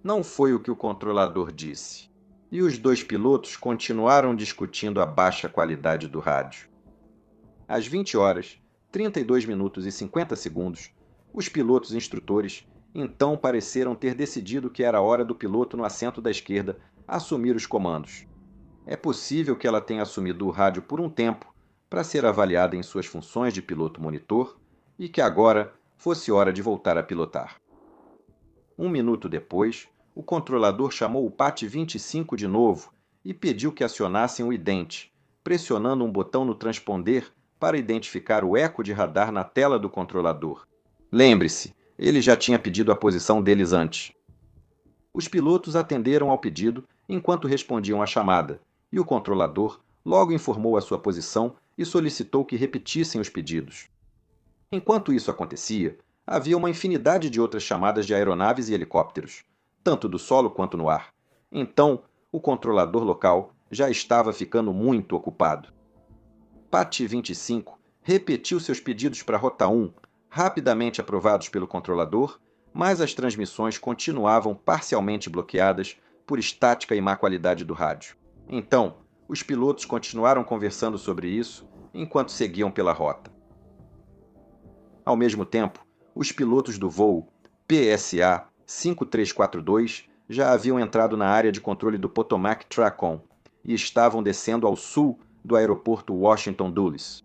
Não foi o que o controlador disse, e os 2 pilotos continuaram discutindo a baixa qualidade do rádio. Às 20 horas, 32 minutos e 50 segundos, os pilotos instrutores Então pareceram ter decidido que era hora do piloto no assento da esquerda assumir os comandos. É possível que ela tenha assumido o rádio por um tempo para ser avaliada em suas funções de piloto-monitor e que agora fosse hora de voltar a pilotar. Um minuto depois, o controlador chamou o PAT 25 de novo e pediu que acionassem o idente, pressionando um botão no transponder para identificar o eco de radar na tela do controlador. Lembre-se, ele já tinha pedido a posição deles antes. Os pilotos atenderam ao pedido enquanto respondiam à chamada, e o controlador logo informou a sua posição e solicitou que repetissem os pedidos. Enquanto isso acontecia, havia uma infinidade de outras chamadas de aeronaves e helicópteros, tanto do solo quanto no ar. Então, o controlador local já estava ficando muito ocupado. PAT 25 repetiu seus pedidos para a Rota 1, rapidamente aprovados pelo controlador, mas as transmissões continuavam parcialmente bloqueadas por estática e má qualidade do rádio. Então, os pilotos continuaram conversando sobre isso enquanto seguiam pela rota. Ao mesmo tempo, os pilotos do voo PSA 5342 já haviam entrado na área de controle do Potomac TRACON e estavam descendo ao sul do aeroporto Washington Dulles.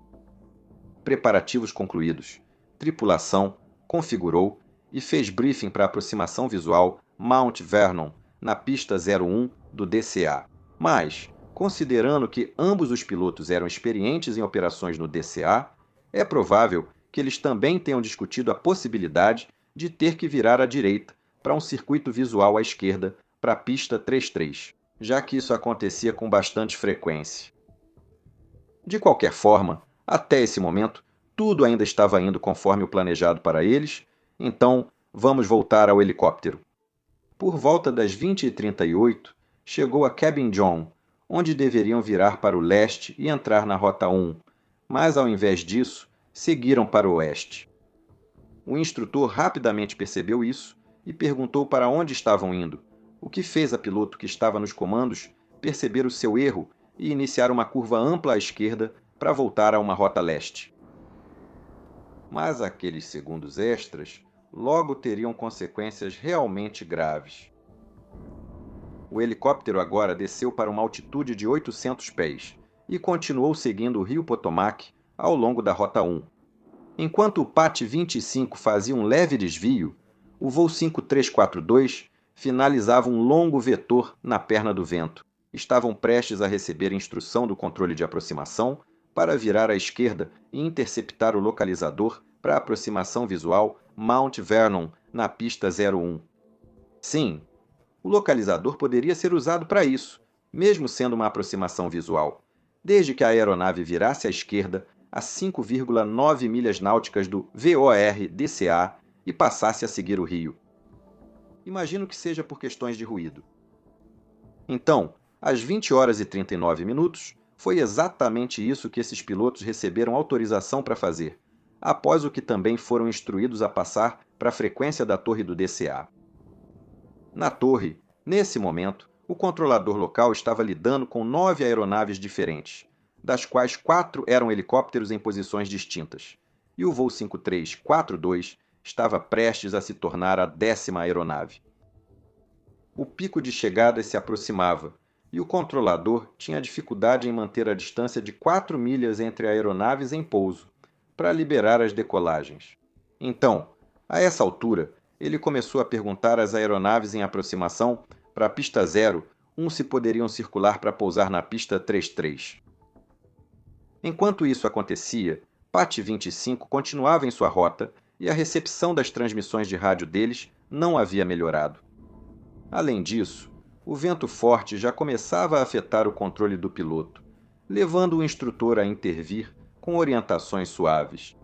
Preparativos concluídos. Tripulação configurou e fez briefing para a aproximação visual Mount Vernon, na pista 01 do DCA. Mas, considerando que ambos os pilotos eram experientes em operações no DCA, é provável que eles também tenham discutido a possibilidade de ter que virar à direita para um circuito visual à esquerda para a pista 33, já que isso acontecia com bastante frequência. De qualquer forma, até esse momento, tudo ainda estava indo conforme o planejado para eles, então vamos voltar ao helicóptero. Por volta das 20h38, chegou a Cabin John, onde deveriam virar para o leste e entrar na Rota 1, mas ao invés disso, seguiram para o oeste. O instrutor rapidamente percebeu isso e perguntou para onde estavam indo, o que fez a piloto que estava nos comandos perceber o seu erro e iniciar uma curva ampla à esquerda para voltar a uma rota leste. Mas aqueles segundos extras logo teriam consequências realmente graves. O helicóptero agora desceu para uma altitude de 800 pés e continuou seguindo o rio Potomac ao longo da Rota 1. Enquanto o PAT 25 fazia um leve desvio, o voo 5342 finalizava um longo vetor na perna do vento. Estavam prestes a receber instrução do controle de aproximação para virar à esquerda e interceptar o localizador para a aproximação visual Mount Vernon, na pista 01. Sim, o localizador poderia ser usado para isso, mesmo sendo uma aproximação visual, desde que a aeronave virasse à esquerda a 5,9 milhas náuticas do VOR-DCA e passasse a seguir o rio. Imagino que seja por questões de ruído. Então, às 20h39, foi exatamente isso que esses pilotos receberam autorização para fazer, após o que também foram instruídos a passar para a frequência da torre do DCA. Na torre, nesse momento, o controlador local estava lidando com 9 aeronaves diferentes, das quais 4 eram helicópteros em posições distintas, e o voo 5342 estava prestes a se tornar a 10ª aeronave. O pico de chegada se aproximava, e o controlador tinha dificuldade em manter a distância de 4 milhas entre aeronaves em pouso, para liberar as decolagens. Então, a essa altura, ele começou a perguntar às aeronaves em aproximação para a pista 0 se poderiam circular para pousar na pista 33. Enquanto isso acontecia, PAT 25 continuava em sua rota e a recepção das transmissões de rádio deles não havia melhorado. Além disso, o vento forte já começava a afetar o controle do piloto, levando o instrutor a intervir com orientações suaves.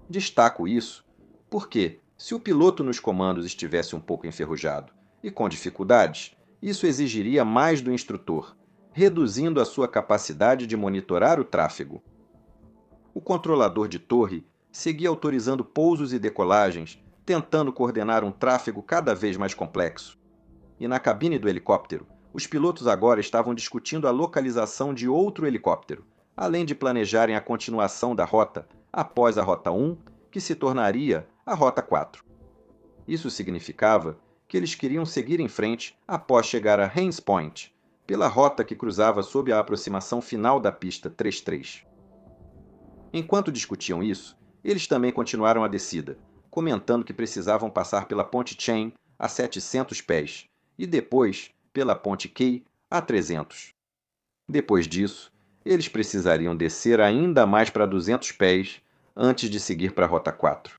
Destaco isso porque, se o piloto nos comandos estivesse um pouco enferrujado e com dificuldades, isso exigiria mais do instrutor, reduzindo a sua capacidade de monitorar o tráfego. O controlador de torre seguia autorizando pousos e decolagens, tentando coordenar um tráfego cada vez mais complexo. E na cabine do helicóptero, os pilotos agora estavam discutindo a localização de outro helicóptero, além de planejarem a continuação da rota após a Rota 1, que se tornaria a Rota 4. Isso significava que eles queriam seguir em frente após chegar a Haines Point, pela rota que cruzava sob a aproximação final da pista 33. Enquanto discutiam isso, eles também continuaram a descida, comentando que precisavam passar pela ponte Chain a 700 pés e depois pela ponte Key a 300. Depois disso, eles precisariam descer ainda mais para 200 pés antes de seguir para a Rota 4.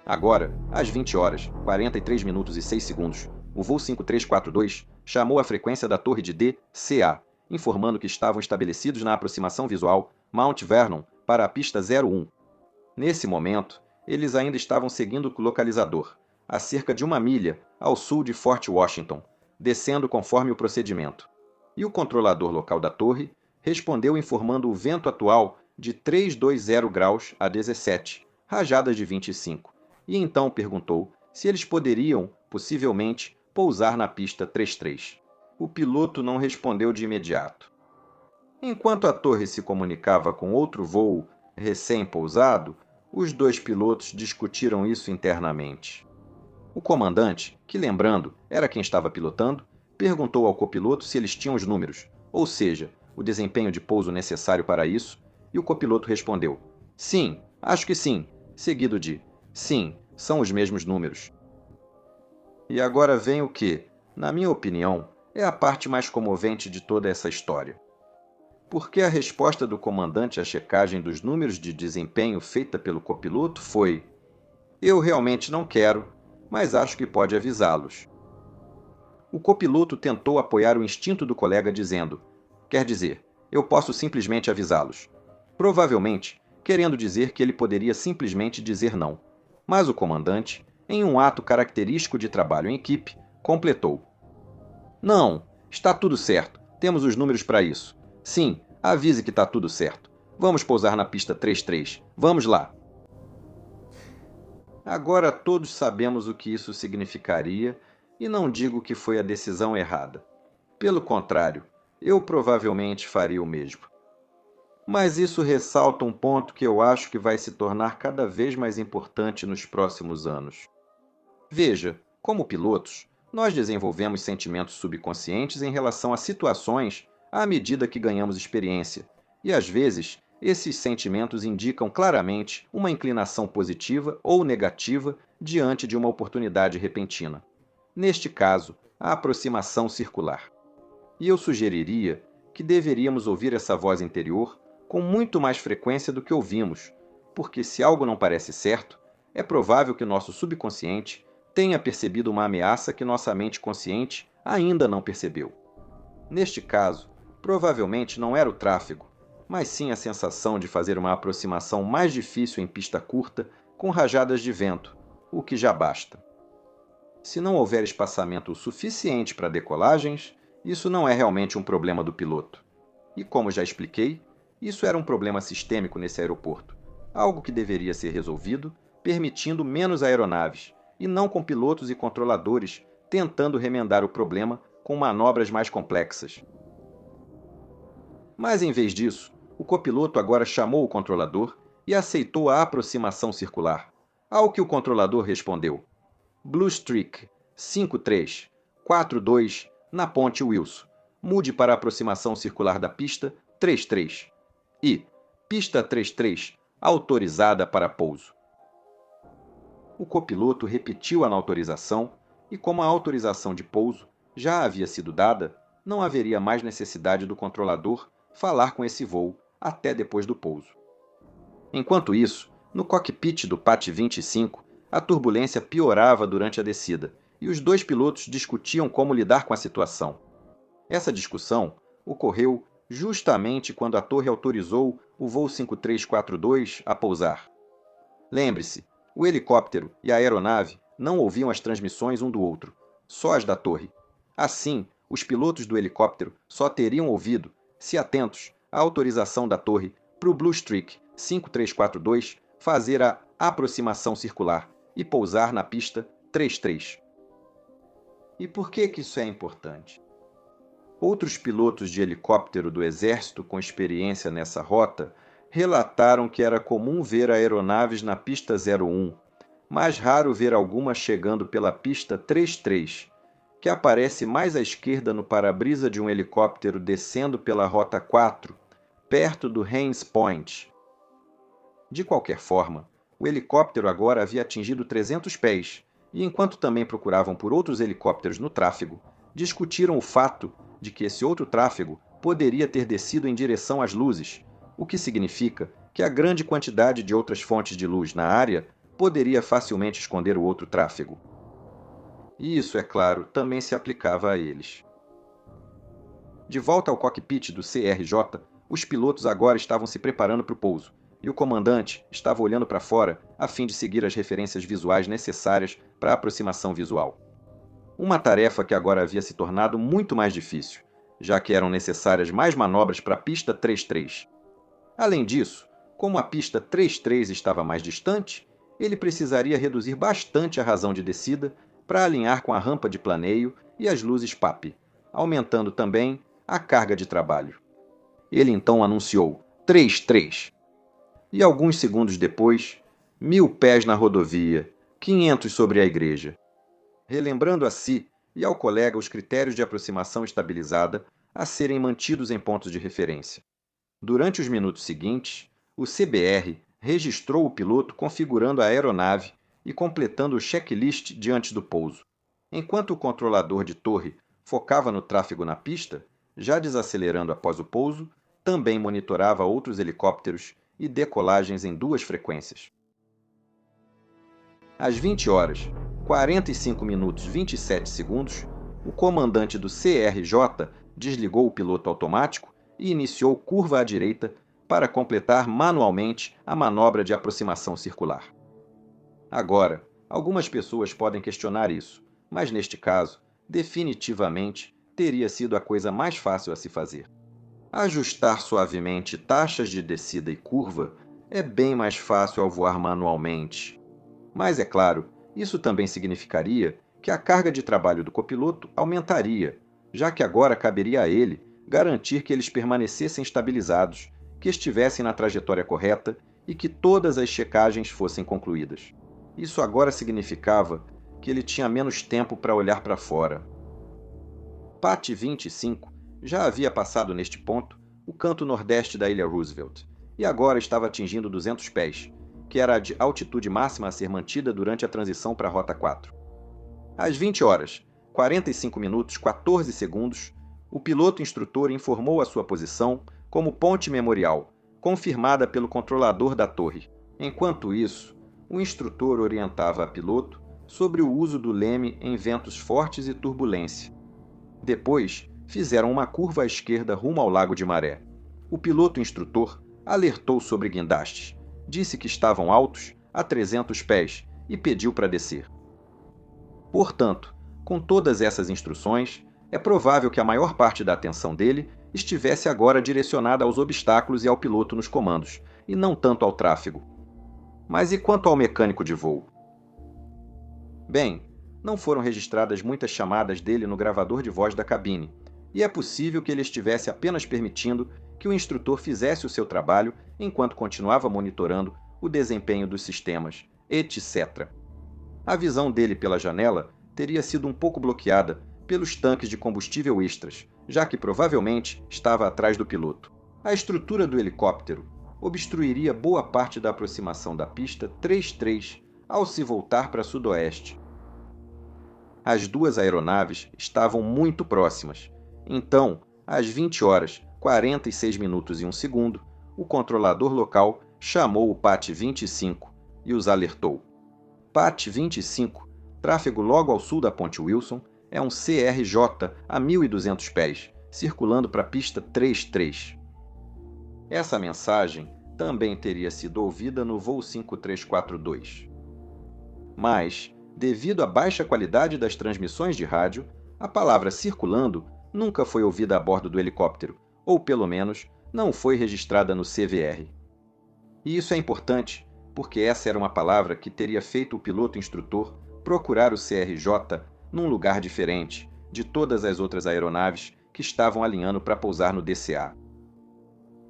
Agora, às 20 horas, 43 minutos e 6 segundos, o voo 5342 chamou a frequência da torre de D-CA, informando que estavam estabelecidos na aproximação visual Mount Vernon para a pista 01. Nesse momento, eles ainda estavam seguindo o localizador, a cerca de 1 milha ao sul de Fort Washington, descendo conforme o procedimento. E o controlador local da torre respondeu informando o vento atual de 320 graus a 17, rajadas de 25, e então perguntou se eles poderiam, possivelmente, pousar na pista 33. O piloto não respondeu de imediato. Enquanto a torre se comunicava com outro voo recém-pousado, os dois pilotos discutiram isso internamente. O comandante, que lembrando era quem estava pilotando, perguntou ao copiloto se eles tinham os números, ou seja, o desempenho de pouso necessário para isso, e o copiloto respondeu: "Sim, acho que sim", seguido de: "Sim, são os mesmos números". E agora vem o que, na minha opinião, é a parte mais comovente de toda essa história. Porque a resposta do comandante à checagem dos números de desempenho feita pelo copiloto foi: "Eu realmente não quero, mas acho que pode avisá-los". O copiloto tentou apoiar o instinto do colega dizendo: "Quer dizer, eu posso simplesmente avisá-los". Provavelmente, querendo dizer que ele poderia simplesmente dizer não. Mas o comandante, em um ato característico de trabalho em equipe, completou: "Não, está tudo certo. Temos os números para isso. Sim, avise que está tudo certo. Vamos pousar na pista 33. Vamos lá". Agora todos sabemos o que isso significaria e não digo que foi a decisão errada. Pelo contrário, eu provavelmente faria o mesmo. Mas isso ressalta um ponto que eu acho que vai se tornar cada vez mais importante nos próximos anos. Veja, como pilotos, nós desenvolvemos sentimentos subconscientes em relação a situações à medida que ganhamos experiência, e às vezes esses sentimentos indicam claramente uma inclinação positiva ou negativa diante de uma oportunidade repentina. Neste caso, a aproximação circular. E eu sugeriria que deveríamos ouvir essa voz interior com muito mais frequência do que ouvimos, porque se algo não parece certo, é provável que nosso subconsciente tenha percebido uma ameaça que nossa mente consciente ainda não percebeu. Neste caso, provavelmente não era o tráfego, mas sim a sensação de fazer uma aproximação mais difícil em pista curta com rajadas de vento, o que já basta. Se não houver espaçamento suficiente para decolagens, isso não é realmente um problema do piloto. E como já expliquei, isso era um problema sistêmico nesse aeroporto, algo que deveria ser resolvido permitindo menos aeronaves, e não com pilotos e controladores tentando remendar o problema com manobras mais complexas. Mas em vez disso, o copiloto agora chamou o controlador e aceitou a aproximação circular, ao que o controlador respondeu: "Blue Streak 5342 na ponte Wilson. Mude para a aproximação circular da pista 33. E pista 33 autorizada para pouso". O copiloto repetiu a autorização e, como a autorização de pouso já havia sido dada, não haveria mais necessidade do controlador falar com esse voo até depois do pouso. Enquanto isso, no cockpit do PAT 25, a turbulência piorava durante a descida e os dois pilotos discutiam como lidar com a situação. Essa discussão ocorreu justamente quando a torre autorizou o voo 5342 a pousar. Lembre-se, o helicóptero e a aeronave não ouviam as transmissões um do outro, só as da torre. Assim, os pilotos do helicóptero só teriam ouvido, se atentos, a autorização da torre para o Blue Streak 5342 fazer a aproximação circular e pousar na pista 33. E por que isso é importante? Outros pilotos de helicóptero do Exército com experiência nessa rota relataram que era comum ver aeronaves na pista 01, mas raro ver alguma chegando pela pista 33, que aparece mais à esquerda no para-brisa de um helicóptero descendo pela Rota 4, perto do Haines Point. De qualquer forma, o helicóptero agora havia atingido 300 pés, e enquanto também procuravam por outros helicópteros no tráfego, discutiram o fato de que esse outro tráfego poderia ter descido em direção às luzes, o que significa que a grande quantidade de outras fontes de luz na área poderia facilmente esconder o outro tráfego. E isso, é claro, também se aplicava a eles. De volta ao cockpit do CRJ, os pilotos agora estavam se preparando para o pouso, e o comandante estava olhando para fora a fim de seguir as referências visuais necessárias para a aproximação visual. Uma tarefa que agora havia se tornado muito mais difícil, já que eram necessárias mais manobras para a pista 33. Além disso, como a pista 33 estava mais distante, ele precisaria reduzir bastante a razão de descida para alinhar com a rampa de planeio e as luzes PAP, aumentando também a carga de trabalho. Ele então anunciou 33. E alguns segundos depois, 1000 pés na rodovia, 500 sobre a igreja. Relembrando a si e ao colega os critérios de aproximação estabilizada a serem mantidos em pontos de referência. Durante os minutos seguintes, o CBR registrou o piloto configurando a aeronave e completando o checklist diante do pouso, enquanto o controlador de torre focava no tráfego na pista, já desacelerando após o pouso, também monitorava outros helicópteros e decolagens em 2 frequências. Às 20 horas, 45 minutos 27 segundos, o comandante do CRJ desligou o piloto automático e iniciou curva à direita para completar manualmente a manobra de aproximação circular. Agora, algumas pessoas podem questionar isso, mas neste caso, definitivamente, teria sido a coisa mais fácil a se fazer. Ajustar suavemente taxas de descida e curva é bem mais fácil ao voar manualmente. Mas, é claro, isso também significaria que a carga de trabalho do copiloto aumentaria, já que agora caberia a ele garantir que eles permanecessem estabilizados, que estivessem na trajetória correta e que todas as checagens fossem concluídas. Isso agora significava que ele tinha menos tempo para olhar para fora. PAT 25 já havia passado neste ponto o canto nordeste da ilha Roosevelt e agora estava atingindo 200 pés, que era a altitude máxima a ser mantida durante a transição para a Rota 4. Às 20 horas, 45 minutos 14 segundos, o piloto instrutor informou a sua posição como ponte memorial, confirmada pelo controlador da torre. Enquanto isso, o instrutor orientava a piloto sobre o uso do leme em ventos fortes e turbulência. Depois, fizeram uma curva à esquerda rumo ao Lago de Maré. O piloto instrutor alertou sobre guindastes, disse que estavam altos, a 300 pés, e pediu para descer. Portanto, com todas essas instruções, é provável que a maior parte da atenção dele estivesse agora direcionada aos obstáculos e ao piloto nos comandos, e não tanto ao tráfego. Mas e quanto ao mecânico de voo? Bem, não foram registradas muitas chamadas dele no gravador de voz da cabine, e é possível que ele estivesse apenas permitindo que o instrutor fizesse o seu trabalho enquanto continuava monitorando o desempenho dos sistemas, etc. A visão dele pela janela teria sido um pouco bloqueada pelos tanques de combustível extras, já que provavelmente estava atrás do piloto. A estrutura do helicóptero obstruiria boa parte da aproximação da pista 33 ao se voltar para sudoeste. As 2 aeronaves estavam muito próximas, então, às 20 horas, 46 minutos e 1 segundo, o controlador local chamou o PAT 25 e os alertou. PAT 25, tráfego logo ao sul da Ponte Wilson, é um CRJ a 1.200 pés, circulando para a pista 33. Essa mensagem também teria sido ouvida no voo 5342. Mas, devido à baixa qualidade das transmissões de rádio, a palavra circulando nunca foi ouvida a bordo do helicóptero, ou pelo menos não foi registrada no CVR. E isso é importante, porque essa era uma palavra que teria feito o piloto instrutor procurar o CRJ num lugar diferente de todas as outras aeronaves que estavam alinhando para pousar no DCA.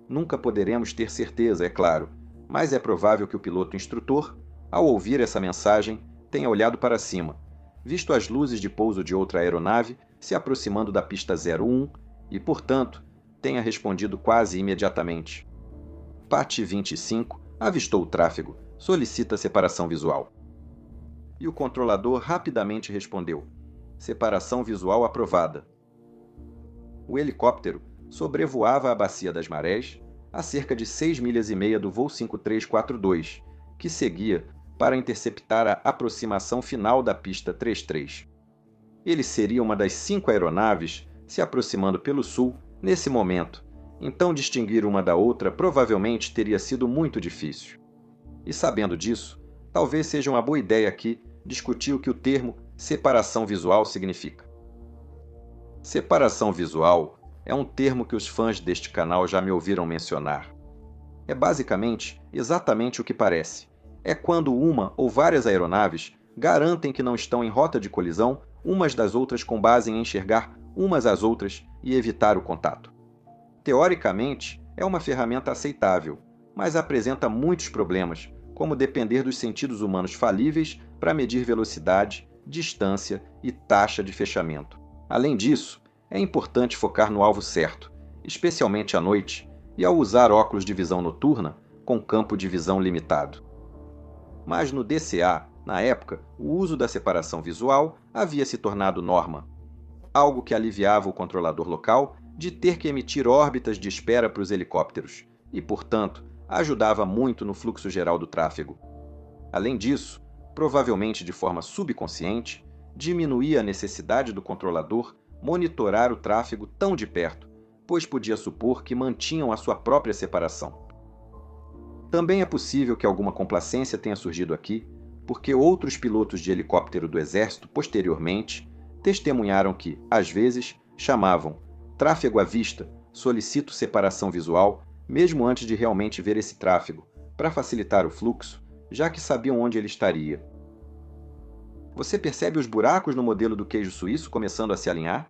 Nunca poderemos ter certeza, é claro, mas é provável que o piloto instrutor, ao ouvir essa mensagem, tenha olhado para cima, visto as luzes de pouso de outra aeronave se aproximando da pista 01 e, portanto, tenha respondido quase imediatamente. PAT 25 avistou o tráfego, solicita separação visual. E o controlador rapidamente respondeu: separação visual aprovada. O helicóptero sobrevoava a Bacia das Marés a cerca de 6,5 milhas do voo 5342, que seguia para interceptar a aproximação final da pista 33. Ele seria uma das 5 aeronaves se aproximando pelo sul nesse momento, então distinguir uma da outra provavelmente teria sido muito difícil. E sabendo disso, talvez seja uma boa ideia aqui discutir o que o termo separação visual significa. Separação visual é um termo que os fãs deste canal já me ouviram mencionar. É basicamente exatamente o que parece. É quando uma ou várias aeronaves garantem que não estão em rota de colisão umas das outras com base em enxergar umas às outras e evitar o contato. Teoricamente, é uma ferramenta aceitável, mas apresenta muitos problemas, como depender dos sentidos humanos falíveis para medir velocidade, distância e taxa de fechamento. Além disso, é importante focar no alvo certo, especialmente à noite, e ao usar óculos de visão noturna com campo de visão limitado. Mas no DCA, na época, o uso da separação visual havia se tornado norma, algo que aliviava o controlador local de ter que emitir órbitas de espera para os helicópteros e, portanto, ajudava muito no fluxo geral do tráfego. Além disso, provavelmente de forma subconsciente, diminuía a necessidade do controlador monitorar o tráfego tão de perto, pois podia supor que mantinham a sua própria separação. Também é possível que alguma complacência tenha surgido aqui, porque outros pilotos de helicóptero do Exército, posteriormente, testemunharam que, às vezes, chamavam tráfego à vista, solicito separação visual, mesmo antes de realmente ver esse tráfego, para facilitar o fluxo, já que sabiam onde ele estaria. Você percebe os buracos no modelo do queijo suíço começando a se alinhar?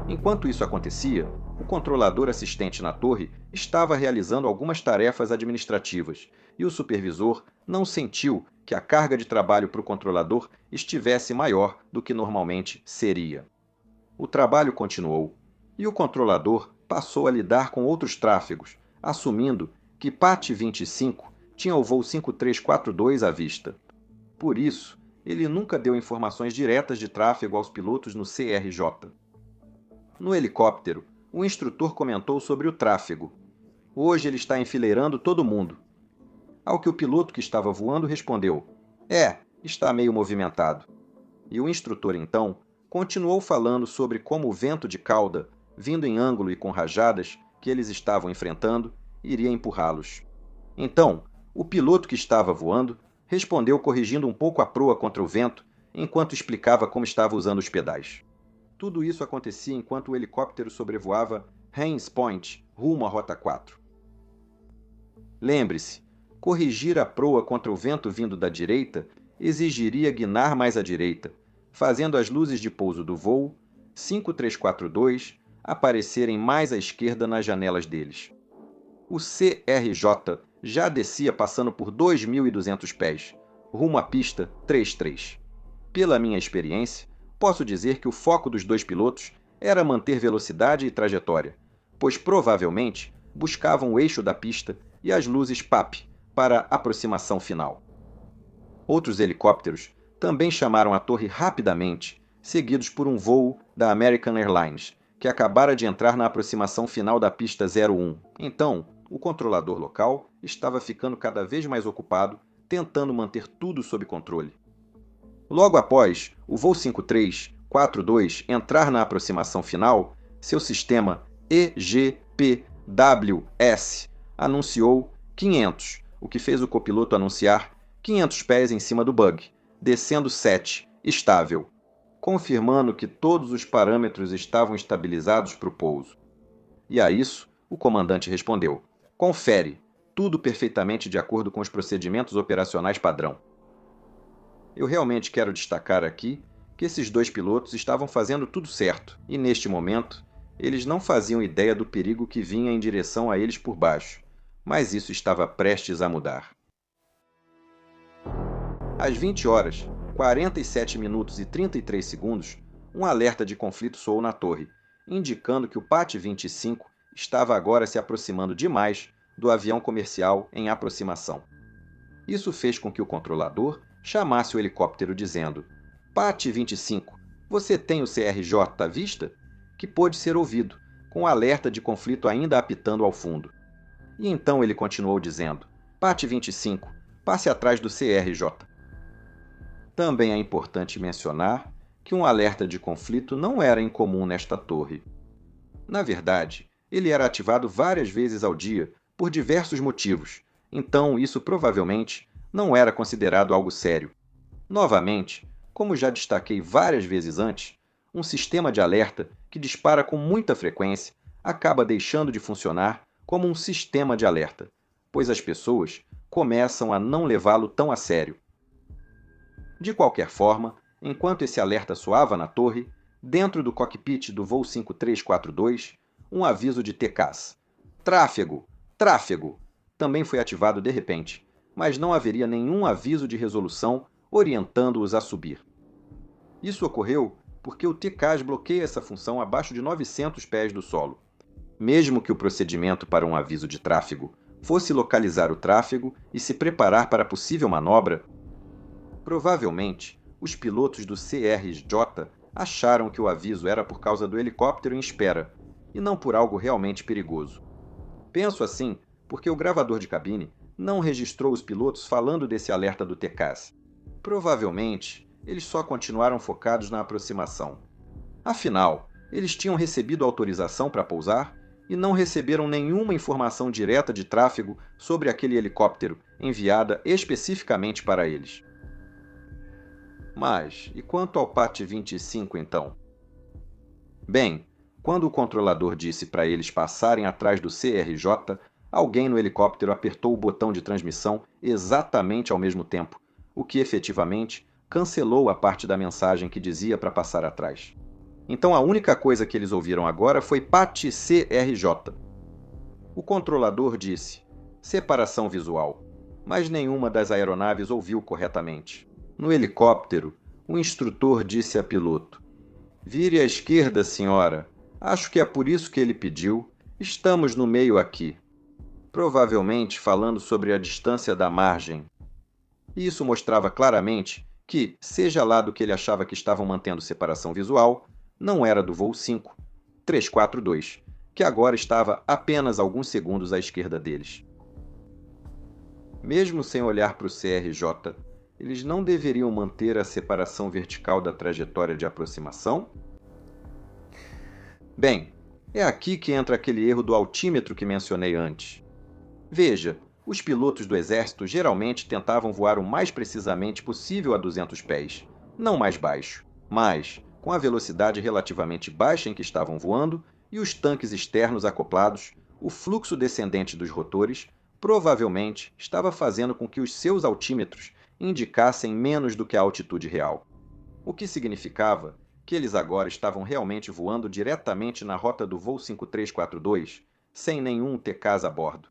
Enquanto isso acontecia, o controlador assistente na torre estava realizando algumas tarefas administrativas e o supervisor não sentiu que a carga de trabalho para o controlador estivesse maior do que normalmente seria. O trabalho continuou e o controlador passou a lidar com outros tráfegos, assumindo que PAT 25 tinha o voo 5342 à vista. Por isso, ele nunca deu informações diretas de tráfego aos pilotos no CRJ. No helicóptero, o instrutor comentou sobre o tráfego. Hoje ele está enfileirando todo mundo. Ao que o piloto que estava voando respondeu: está meio movimentado. E o instrutor, então, continuou falando sobre como o vento de cauda, vindo em ângulo e com rajadas que eles estavam enfrentando, iria empurrá-los. Então, o piloto que estava voando respondeu corrigindo um pouco a proa contra o vento, enquanto explicava como estava usando os pedais. Tudo isso acontecia enquanto o helicóptero sobrevoava Haines Point, rumo à Rota 4. Lembre-se, corrigir a proa contra o vento vindo da direita exigiria guinar mais à direita, fazendo as luzes de pouso do voo 5342 aparecerem mais à esquerda nas janelas deles. O CRJ já descia passando por 2.200 pés, rumo à pista 33. Pela minha experiência, posso dizer que o foco dos dois pilotos era manter velocidade e trajetória, pois provavelmente buscavam o eixo da pista e as luzes PAP para a aproximação final. Outros helicópteros também chamaram a torre rapidamente, seguidos por um voo da American Airlines, que acabara de entrar na aproximação final da pista 01. Então, o controlador local estava ficando cada vez mais ocupado, tentando manter tudo sob controle. Logo após o voo 5342 entrar na aproximação final, seu sistema EGPWS anunciou 500, o que fez o copiloto anunciar 500 pés em cima do bug, descendo 7, estável, confirmando que todos os parâmetros estavam estabilizados para o pouso. E a isso, o comandante respondeu: confere, tudo perfeitamente de acordo com os procedimentos operacionais padrão. Eu realmente quero destacar aqui que esses dois pilotos estavam fazendo tudo certo, e neste momento, eles não faziam ideia do perigo que vinha em direção a eles por baixo, mas isso estava prestes a mudar. Às 20 horas, 47 minutos e 33 segundos, um alerta de conflito soou na torre, indicando que o PAT 25 estava agora se aproximando demais do avião comercial em aproximação. Isso fez com que o controlador chamasse o helicóptero dizendo: PAT 25, você tem o CRJ à vista? Que pôde ser ouvido, com o alerta de conflito ainda apitando ao fundo. E então ele continuou dizendo: PAT 25, passe atrás do CRJ. Também é importante mencionar que um alerta de conflito não era incomum nesta torre. Na verdade, ele era ativado várias vezes ao dia por diversos motivos, então isso provavelmente não era considerado algo sério. Novamente, como já destaquei várias vezes antes, um sistema de alerta que dispara com muita frequência acaba deixando de funcionar como um sistema de alerta, pois as pessoas começam a não levá-lo tão a sério. De qualquer forma, enquanto esse alerta soava na torre, dentro do cockpit do voo 5342, um aviso de TCAS. Tráfego! Tráfego! Também foi ativado de repente, mas não haveria nenhum aviso de resolução orientando-os a subir. Isso ocorreu porque o TCAS bloqueia essa função abaixo de 900 pés do solo. Mesmo que o procedimento para um aviso de tráfego fosse localizar o tráfego e se preparar para a possível manobra, provavelmente os pilotos do CRJ acharam que o aviso era por causa do helicóptero em espera e não por algo realmente perigoso. Penso assim porque o gravador de cabine não registrou os pilotos falando desse alerta do TCAS. Provavelmente, eles só continuaram focados na aproximação. Afinal, eles tinham recebido autorização para pousar e não receberam nenhuma informação direta de tráfego sobre aquele helicóptero enviada especificamente para eles. Mas, e quanto ao PAT 25 então? Bem, quando o controlador disse para eles passarem atrás do CRJ, alguém no helicóptero apertou o botão de transmissão exatamente ao mesmo tempo, o que efetivamente cancelou a parte da mensagem que dizia para passar atrás. Então a única coisa que eles ouviram agora foi PAT CRJ. O controlador disse separação visual, mas nenhuma das aeronaves ouviu corretamente. No helicóptero, o instrutor disse a piloto: vire à esquerda, senhora. Acho que é por isso que ele pediu. Estamos no meio aqui. Provavelmente falando sobre a distância da margem. Isso mostrava claramente que, seja lá do que ele achava que estavam mantendo separação visual, não era do voo 5342, que agora estava apenas alguns segundos à esquerda deles. Mesmo sem olhar para o CRJ, eles não deveriam manter a separação vertical da trajetória de aproximação? Bem, é aqui que entra aquele erro do altímetro que mencionei antes. Veja, os pilotos do exército geralmente tentavam voar o mais precisamente possível a 200 pés, não mais baixo, mas com a velocidade relativamente baixa em que estavam voando e os tanques externos acoplados, o fluxo descendente dos rotores provavelmente estava fazendo com que os seus altímetros indicassem menos do que a altitude real, o que significava que eles agora estavam realmente voando diretamente na rota do voo 5342, sem nenhum TCAS a bordo.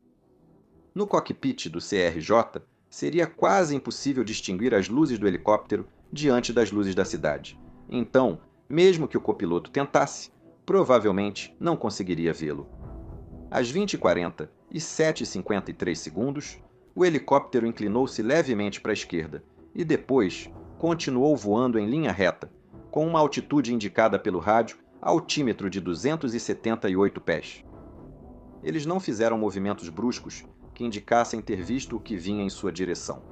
No cockpit do CRJ, seria quase impossível distinguir as luzes do helicóptero diante das luzes da cidade. Então, mesmo que o copiloto tentasse, provavelmente não conseguiria vê-lo. Às 20h40 e 7h53 segundos, o helicóptero inclinou-se levemente para a esquerda e depois continuou voando em linha reta, com uma altitude indicada pelo rádio altímetro de 278 pés. Eles não fizeram movimentos bruscos que indicassem ter visto o que vinha em sua direção.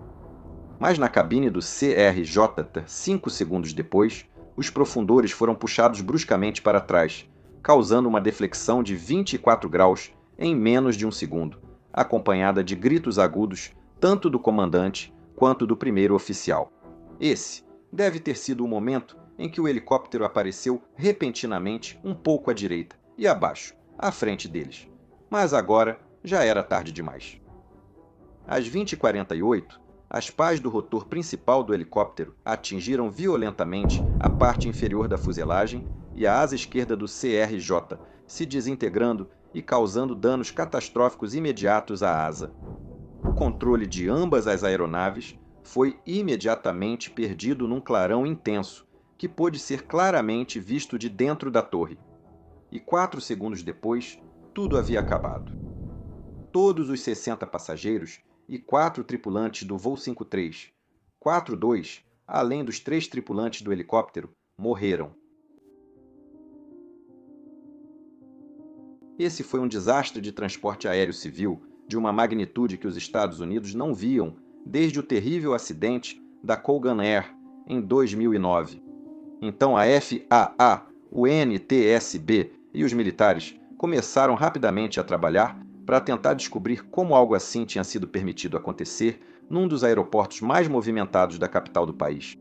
Mas na cabine do CRJ, 5 segundos depois, os profundores foram puxados bruscamente para trás, causando uma deflexão de 24 graus em menos de um segundo, acompanhada de gritos agudos tanto do comandante quanto do primeiro oficial. Esse deve ter sido o momento em que o helicóptero apareceu repentinamente um pouco à direita e abaixo, à frente deles. Mas agora já era tarde demais. Às 20h48, as pás do rotor principal do helicóptero atingiram violentamente a parte inferior da fuselagem e a asa esquerda do CRJ, se desintegrando e causando danos catastróficos imediatos à asa. O controle de ambas as aeronaves foi imediatamente perdido num clarão intenso, que pôde ser claramente visto de dentro da torre. E 4 segundos depois, tudo havia acabado. Todos os 60 passageiros e 4 tripulantes do voo 53, 42, além dos 3 tripulantes do helicóptero, morreram. Esse foi um desastre de transporte aéreo civil de uma magnitude que os Estados Unidos não viam desde o terrível acidente da Colgan Air em 2009. Então a FAA, o NTSB e os militares começaram rapidamente a trabalhar para tentar descobrir como algo assim tinha sido permitido acontecer num dos aeroportos mais movimentados da capital do país.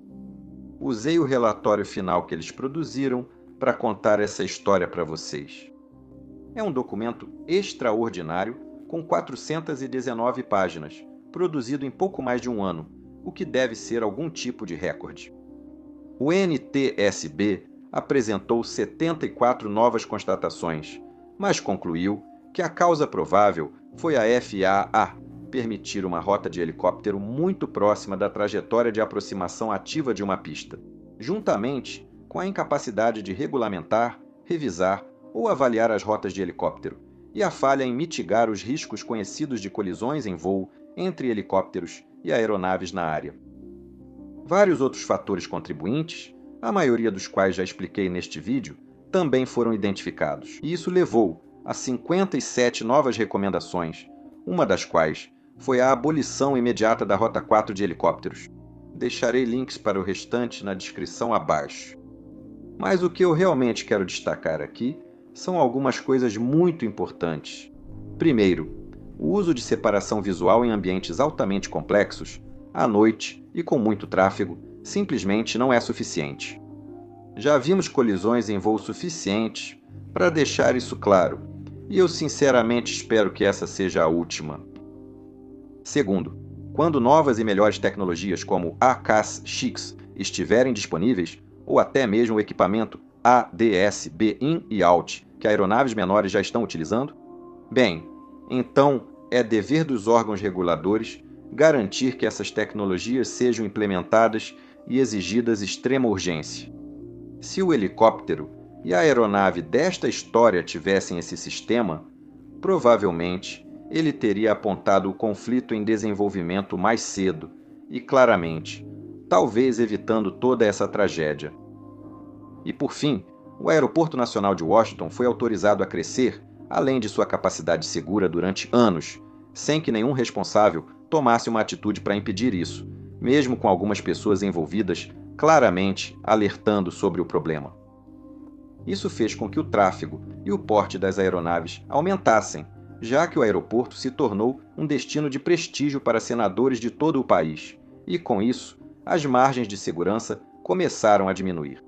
Usei o relatório final que eles produziram para contar essa história para vocês. É um documento extraordinário com 419 páginas, produzido em pouco mais de um ano, o que deve ser algum tipo de recorde. O NTSB apresentou 74 novas constatações, mas concluiu que a causa provável foi a FAA permitir uma rota de helicóptero muito próxima da trajetória de aproximação ativa de uma pista, juntamente com a incapacidade de regulamentar, revisar ou avaliar as rotas de helicóptero, e a falha em mitigar os riscos conhecidos de colisões em voo entre helicópteros e aeronaves na área. Vários outros fatores contribuintes, a maioria dos quais já expliquei neste vídeo, também foram identificados, e isso levou a 57 novas recomendações, uma das quais foi a abolição imediata da Rota 4 de helicópteros. Deixarei links para o restante na descrição abaixo. Mas o que eu realmente quero destacar aqui são algumas coisas muito importantes. Primeiro, o uso de separação visual em ambientes altamente complexos, à noite e com muito tráfego, simplesmente não é suficiente. Já vimos colisões em voos suficientes para deixar isso claro, e eu sinceramente espero que essa seja a última. Segundo, quando novas e melhores tecnologias como ACAS-X estiverem disponíveis, ou até mesmo o equipamento ADS-B In e Out, que aeronaves menores já estão utilizando, bem, então é dever dos órgãos reguladores garantir que essas tecnologias sejam implementadas e exigidas extrema urgência. Se o helicóptero e a aeronave desta história tivessem esse sistema, provavelmente ele teria apontado o conflito em desenvolvimento mais cedo e claramente, talvez evitando toda essa tragédia. E por fim, o Aeroporto Nacional de Washington foi autorizado a crescer além de sua capacidade segura durante anos, sem que nenhum responsável tomasse uma atitude para impedir isso, mesmo com algumas pessoas envolvidas claramente alertando sobre o problema. Isso fez com que o tráfego e o porte das aeronaves aumentassem, já que o aeroporto se tornou um destino de prestígio para senadores de todo o país, e com isso, as margens de segurança começaram a diminuir.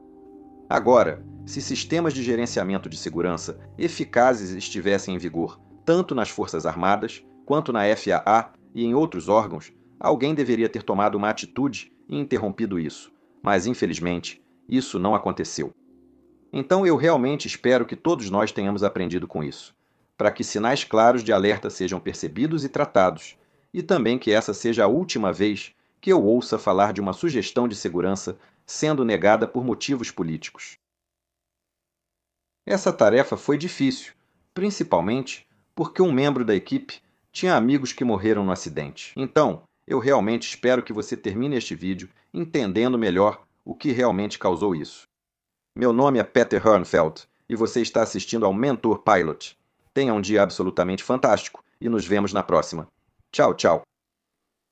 Agora, se sistemas de gerenciamento de segurança eficazes estivessem em vigor tanto nas Forças Armadas quanto na FAA e em outros órgãos, alguém deveria ter tomado uma atitude e interrompido isso, mas infelizmente isso não aconteceu. Então eu realmente espero que todos nós tenhamos aprendido com isso, para que sinais claros de alerta sejam percebidos e tratados, e também que essa seja a última vez que eu ouça falar de uma sugestão de segurança sendo negada por motivos políticos. Essa tarefa foi difícil, principalmente porque um membro da equipe tinha amigos que morreram no acidente. Então, eu realmente espero que você termine este vídeo entendendo melhor o que realmente causou isso. Meu nome é Peter Hörnfeld e você está assistindo ao Mentor Pilot. Tenha um dia absolutamente fantástico e nos vemos na próxima. Tchau, tchau!